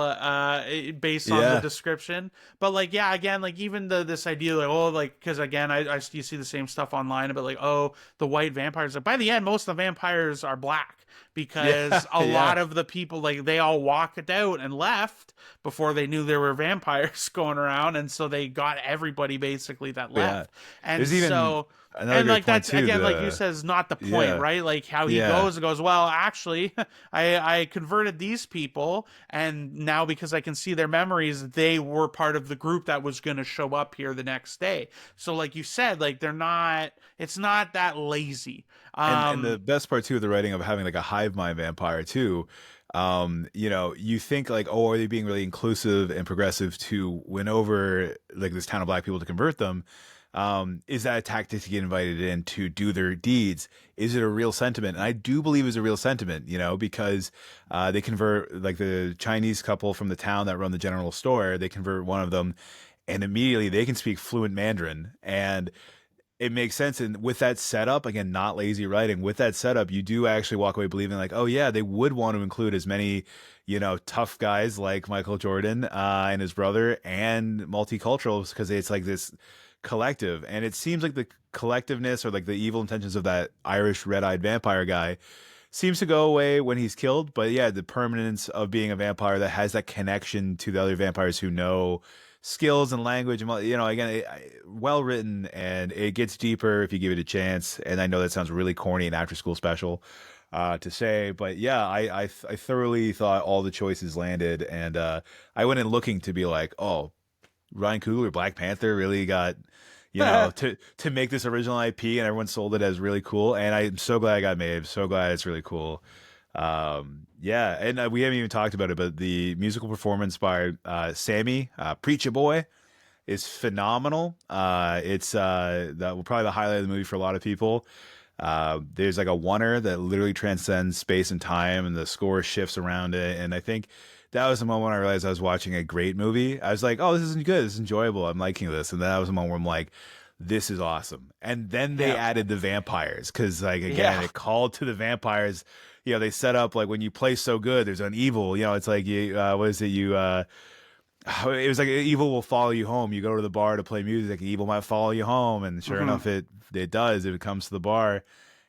based on the Yeah. description. But like yeah, again, like even this idea like, oh, like because again I you see the same stuff online about like, oh, the white vampires, like by the end most of the vampires are black Yeah. because a Yeah. lot of the people, like they all walked out and left before they knew there were vampires going around, and so they got everybody basically that Yeah. left. And There's even so, another and great like point that's too. again, like you The said, is not the point, Yeah. right? Like how he Yeah. goes and goes, well, actually, I converted these people, and now because I can see their memories, they were part of the group that was going to show up here the next day. So, like you said, like they're not. It's not that lazy. And the best part too of the writing of having like a hive mind vampire too, you think like, oh, are they being really inclusive and progressive to win over like this town of black people to convert them? Is that a tactic to get invited in to do their deeds? Is it a real sentiment? And I do believe it's a real sentiment, because they convert like the Chinese couple from the town that run the general store, they convert one of them, and immediately they can speak fluent Mandarin. And it makes sense. And with that setup, again, not lazy writing, with that setup, you do actually walk away believing like, oh yeah, they would want to include as many, tough guys like Michael Jordan and his brother and multiculturals because it's like this collective. And it seems like the collectiveness or like the evil intentions of that Irish red-eyed vampire guy seems to go away when he's killed. But yeah, the permanence of being a vampire that has that connection to the other vampires who know skills and language and again, well written, and it gets deeper if you give it a chance. And I know that sounds really corny and after school special to say, but yeah, I thoroughly thought all the choices landed, and I went in looking to be like, oh, Ryan Coogler, Black Panther really got to make this original IP, and everyone sold it as really cool. And I'm so glad I got made. I'm so glad it's really cool. Yeah, and we haven't even talked about it, but the musical performance by Sammy, Preacher Boy, is phenomenal. It's probably the highlight of the movie for a lot of people. There's like a oneer that literally transcends space and time, and the score shifts around it. And I think that was the moment when I realized I was watching a great movie. I was like, oh, this isn't good. This is enjoyable. I'm liking this. And that was the moment where I'm like, this is awesome. And then they yeah, added the vampires because, like, again, yeah, it called to the vampires. They set up like when you play so good, there's an evil. It's like you, what is it? It was like evil will follow you home. You go to the bar to play music, evil might follow you home, and sure hmm enough, it does. It comes to the bar,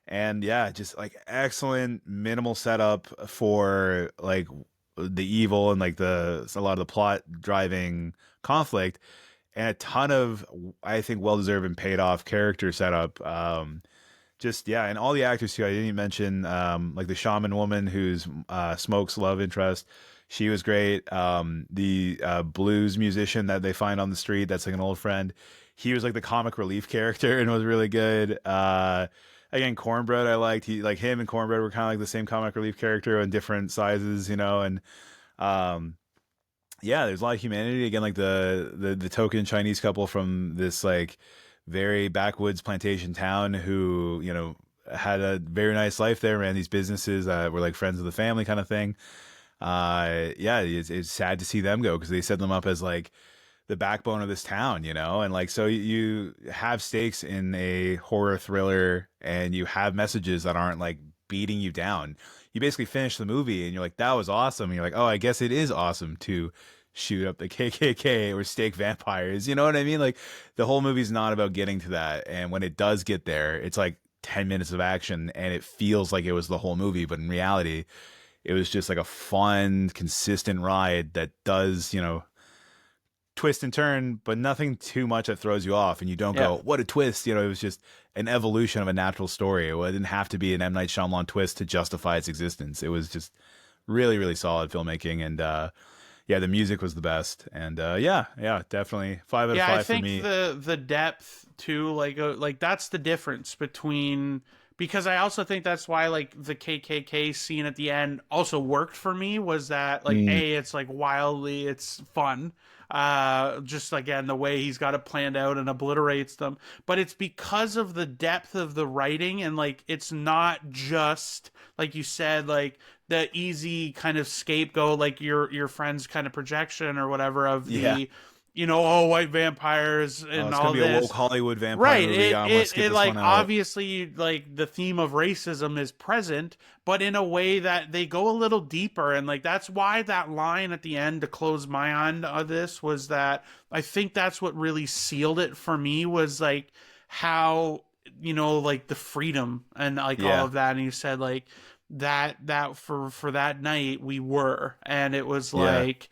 and yeah, just like excellent minimal setup for like the evil and like a lot of the plot driving conflict, and a ton of I think well deserved and paid off character setup. just yeah, and all the actors too. I didn't even mention like the shaman woman who's Smoke's love interest. She was great. The blues musician that they find on the street, that's like an old friend. He was like the comic relief character and was really good. Again, Cornbread I liked. He like him and Cornbread were kind of like the same comic relief character in different sizes, you know, and um yeah, there's a lot of humanity. Again, like the token Chinese couple from this like very backwoods plantation town who, you know, had a very nice life there, ran these businesses, were like friends of the family kind of thing. Yeah, it's sad to see them go because they set them up as like the backbone of this town, you know? And like, so you have stakes in a horror thriller and you have messages that aren't like beating you down. You basically finish the movie and you're like, that was awesome. And you're like, oh, I guess it is awesome to shoot up the KKK or stake vampires. You know what I mean? Like, the whole movie's not about getting to that. And when it does get there, it's like 10 minutes of action and it feels like it was the whole movie. But in reality, it was just like a fun, consistent ride that does, you know, twist and turn, but nothing too much that throws you off, and you don't Yeah. go, "What a twist!" You know, it was just an evolution of a natural story. It didn't have to be an M Night Shyamalan twist to justify its existence. It was just really, really solid filmmaking, and yeah, the music was the best, and yeah, yeah, definitely 5 out of Yeah, I 5 for think me. the depth too, like that's the difference between, because I also think that's why like the KKK scene at the end also worked for me, was that like Mm, A, it's like wildly, it's fun. Just again the way he's got it planned out and obliterates them, but it's because of the depth of the writing, and like it's not just like you said, like the easy kind of scapegoat, like your friend's kind of projection or whatever of yeah. the, you know, oh, white vampires Oh, and it's gonna all be a woke this. Hollywood vampire Right. movie. I'm gonna skip It this like one out. obviously like the theme of racism is present, but in a way that they go a little deeper. And like that's why that line at the end to close my end of this was that I think that's what really sealed it for me, was like how, you know, like the freedom and like all Yeah, of that. And you said like that for that night we were, and it was yeah. like,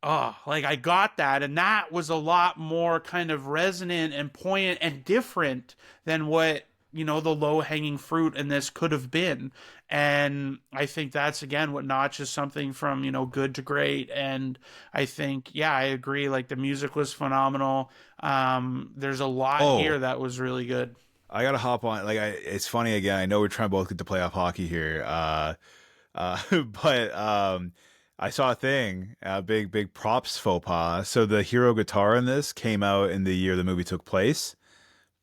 oh, like I got that, and that was a lot more kind of resonant and poignant and different than what, you know, the low hanging fruit in this could have been. And I think that's again what notches something from, you know, good to great. And I think, yeah, I agree. Like the music was phenomenal. There's a lot here Oh, that was really good. I gotta hop on. Like, it's funny again. I know we're trying both get to playoff hockey here. But I saw a thing, a big props faux pas. So the hero guitar in this came out in the year the movie took place,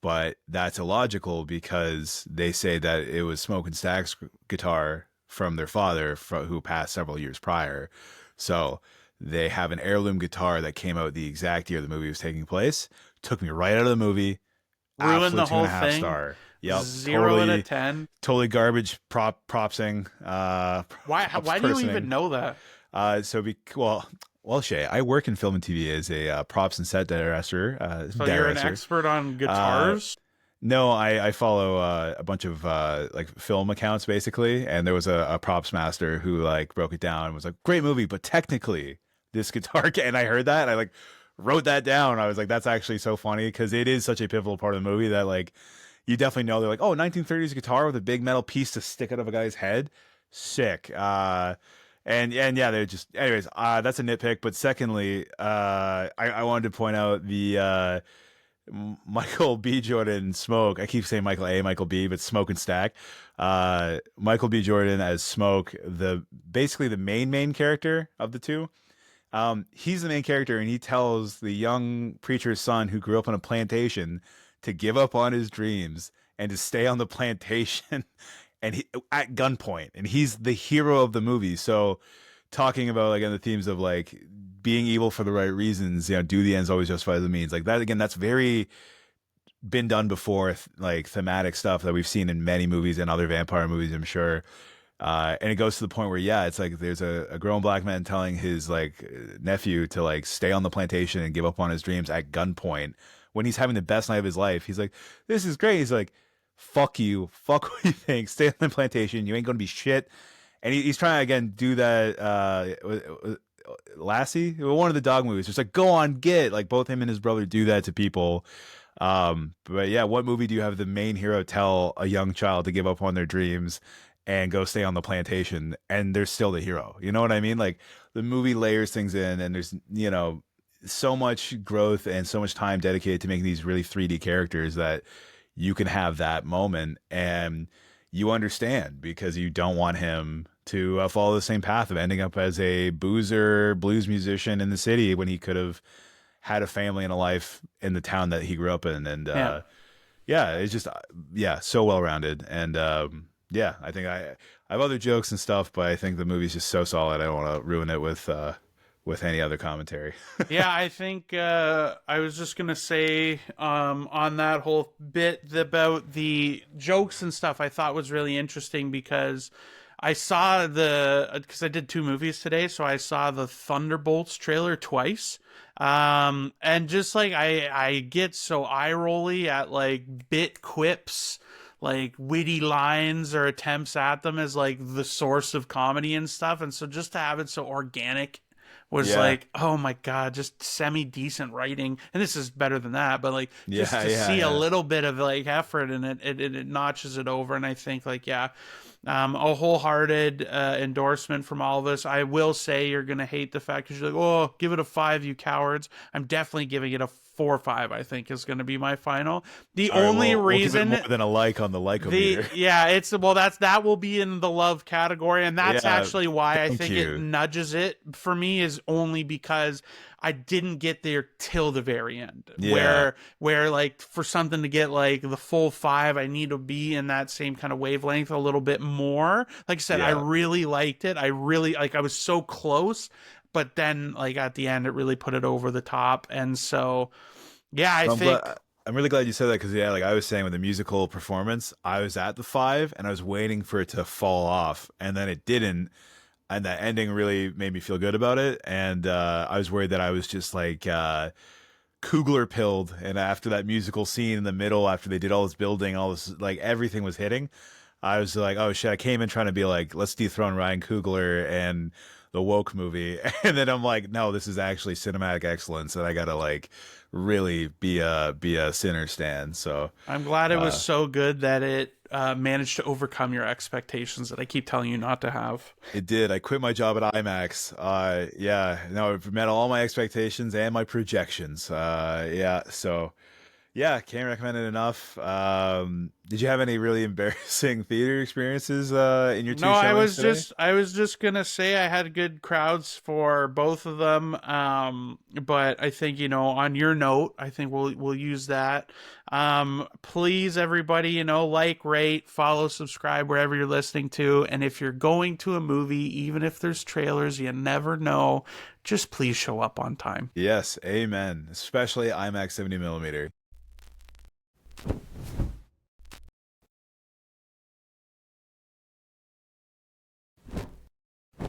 but that's illogical because they say that it was Smoke and Stack's guitar from their father, who passed several years prior. So they have an heirloom guitar that came out the exact year the movie was taking place. Took me right out of the movie. Ruined Absolute the two and whole a half thing. star. Yep, 0 out of 10. totally garbage propsing, Why do you even personing. know that? Well, Shay, I work in film and TV as a props and set director. So you're an expert on Uh, guitars? no, I follow a bunch of like film accounts basically, and there was a props master who like broke it down and was like, "Great movie, but technically this guitar." And I heard that, and I like wrote that down. I was like, "That's actually so funny," because it is such a pivotal part of the movie that like you definitely know they're like, "Oh, 1930s guitar with a big metal piece to stick out of a guy's head, sick." And yeah, they're just anyways. That's a nitpick, but secondly, I wanted to point out the Michael B. Jordan Smoke. I keep saying Michael A. Michael B. But Smoke and Stack. Michael B. Jordan as Smoke, the basically the main character of the two. He's the main character, and he tells the young preacher's son who grew up on a plantation to give up on his dreams and to stay on the plantation, and at gunpoint. And he's the hero of the movie. So, talking about again the themes of like being evil for the right reasons, you know, do the ends always justify the means, like that again, that's very been done before, like thematic stuff that we've seen in many movies and other vampire movies, I'm sure. And it goes to the point where yeah, it's like there's a grown black man telling his like nephew to like stay on the plantation and give up on his dreams at gunpoint when he's having the best night of his life. He's like, this is great. He's like, fuck you, fuck what you think, stay on the plantation, you ain't gonna be shit. And he's trying to again do that Lassie, one of the dog movies, just like go on, get, like both him and his brother do that to people. But yeah, what movie do you have the main hero tell a young child to give up on their dreams and go stay on the plantation, and they're still the hero? You know what I mean? Like the movie layers things in, and there's, so much growth and so much time dedicated to making these really 3D characters that you can have that moment and you understand because you don't want him to follow the same path of ending up as a boozer blues musician in the city when he could have had a family and a life in the town that he grew up in. And Yeah. yeah, it's just yeah, so well rounded. And yeah, I think I have other jokes and stuff, but I think the movie's just so solid. I don't want to ruin it with any other commentary. Yeah, I think I was just gonna say on that whole bit about the jokes and stuff. I thought was really interesting because I saw because I did two movies today, so I saw the Thunderbolts trailer twice. And just like I get so eye rolly at like bit quips, like witty lines or attempts at them as like the source of comedy and stuff. And so just to have it so organic was Yeah, like, oh my God, just semi decent writing. And this is better than that, but like just yeah, to yeah, see a yeah. little bit of like effort in it, it notches it over. And I think like, yeah, a wholehearted endorsement from all of us. I will say you're going to hate the fact because you're like, oh, give it a 5, you cowards. I'm definitely giving it a 4 or 5, I think is going to be my final. The All right, only well, we'll give it more reason than a like on the the likeometer. yeah, it's well that will be in the love category, and that's Yeah, actually why I thank think it you. nudges it for me is only because I didn't get there till the very end. Yeah, Where like for something to get like the full 5, I need to be in that same kind of wavelength a little bit more. Like I said, I yeah. really liked it. I really like I was so close, but then like at the end it really put it over the top. And so yeah, I I'm think glad. I'm really glad you said that because yeah, like I was saying with the musical performance, I was at the 5 and I was waiting for it to fall off, and then it didn't, and that ending really made me feel good about it. And I was worried that I was just like Kugler pilled, and after that musical scene in the middle, after they did all this building, all this like everything was hitting. I was like, oh shit, I came in trying to be like, let's dethrone Ryan Coogler and the woke movie. And then I'm like, no, this is actually cinematic excellence, and I gotta like really be a sinner stand. So I'm glad it was uh so good that it managed to overcome your expectations that I keep telling you not to have. it did. I quit my job at IMAX. Yeah, no, it met all my expectations and my projections. Yeah, so yeah, can't recommend it enough. Did you have any really embarrassing theater experiences in your No, two showings today? I was just gonna say I had good crowds for both of them. But I think, on your note, I think we'll use that. Please everybody, like, rate, follow, subscribe wherever you're listening to. And if you're going to a movie, even if there's trailers, you never know. Just please show up on time. Yes, amen. Especially IMAX 70 millimeter.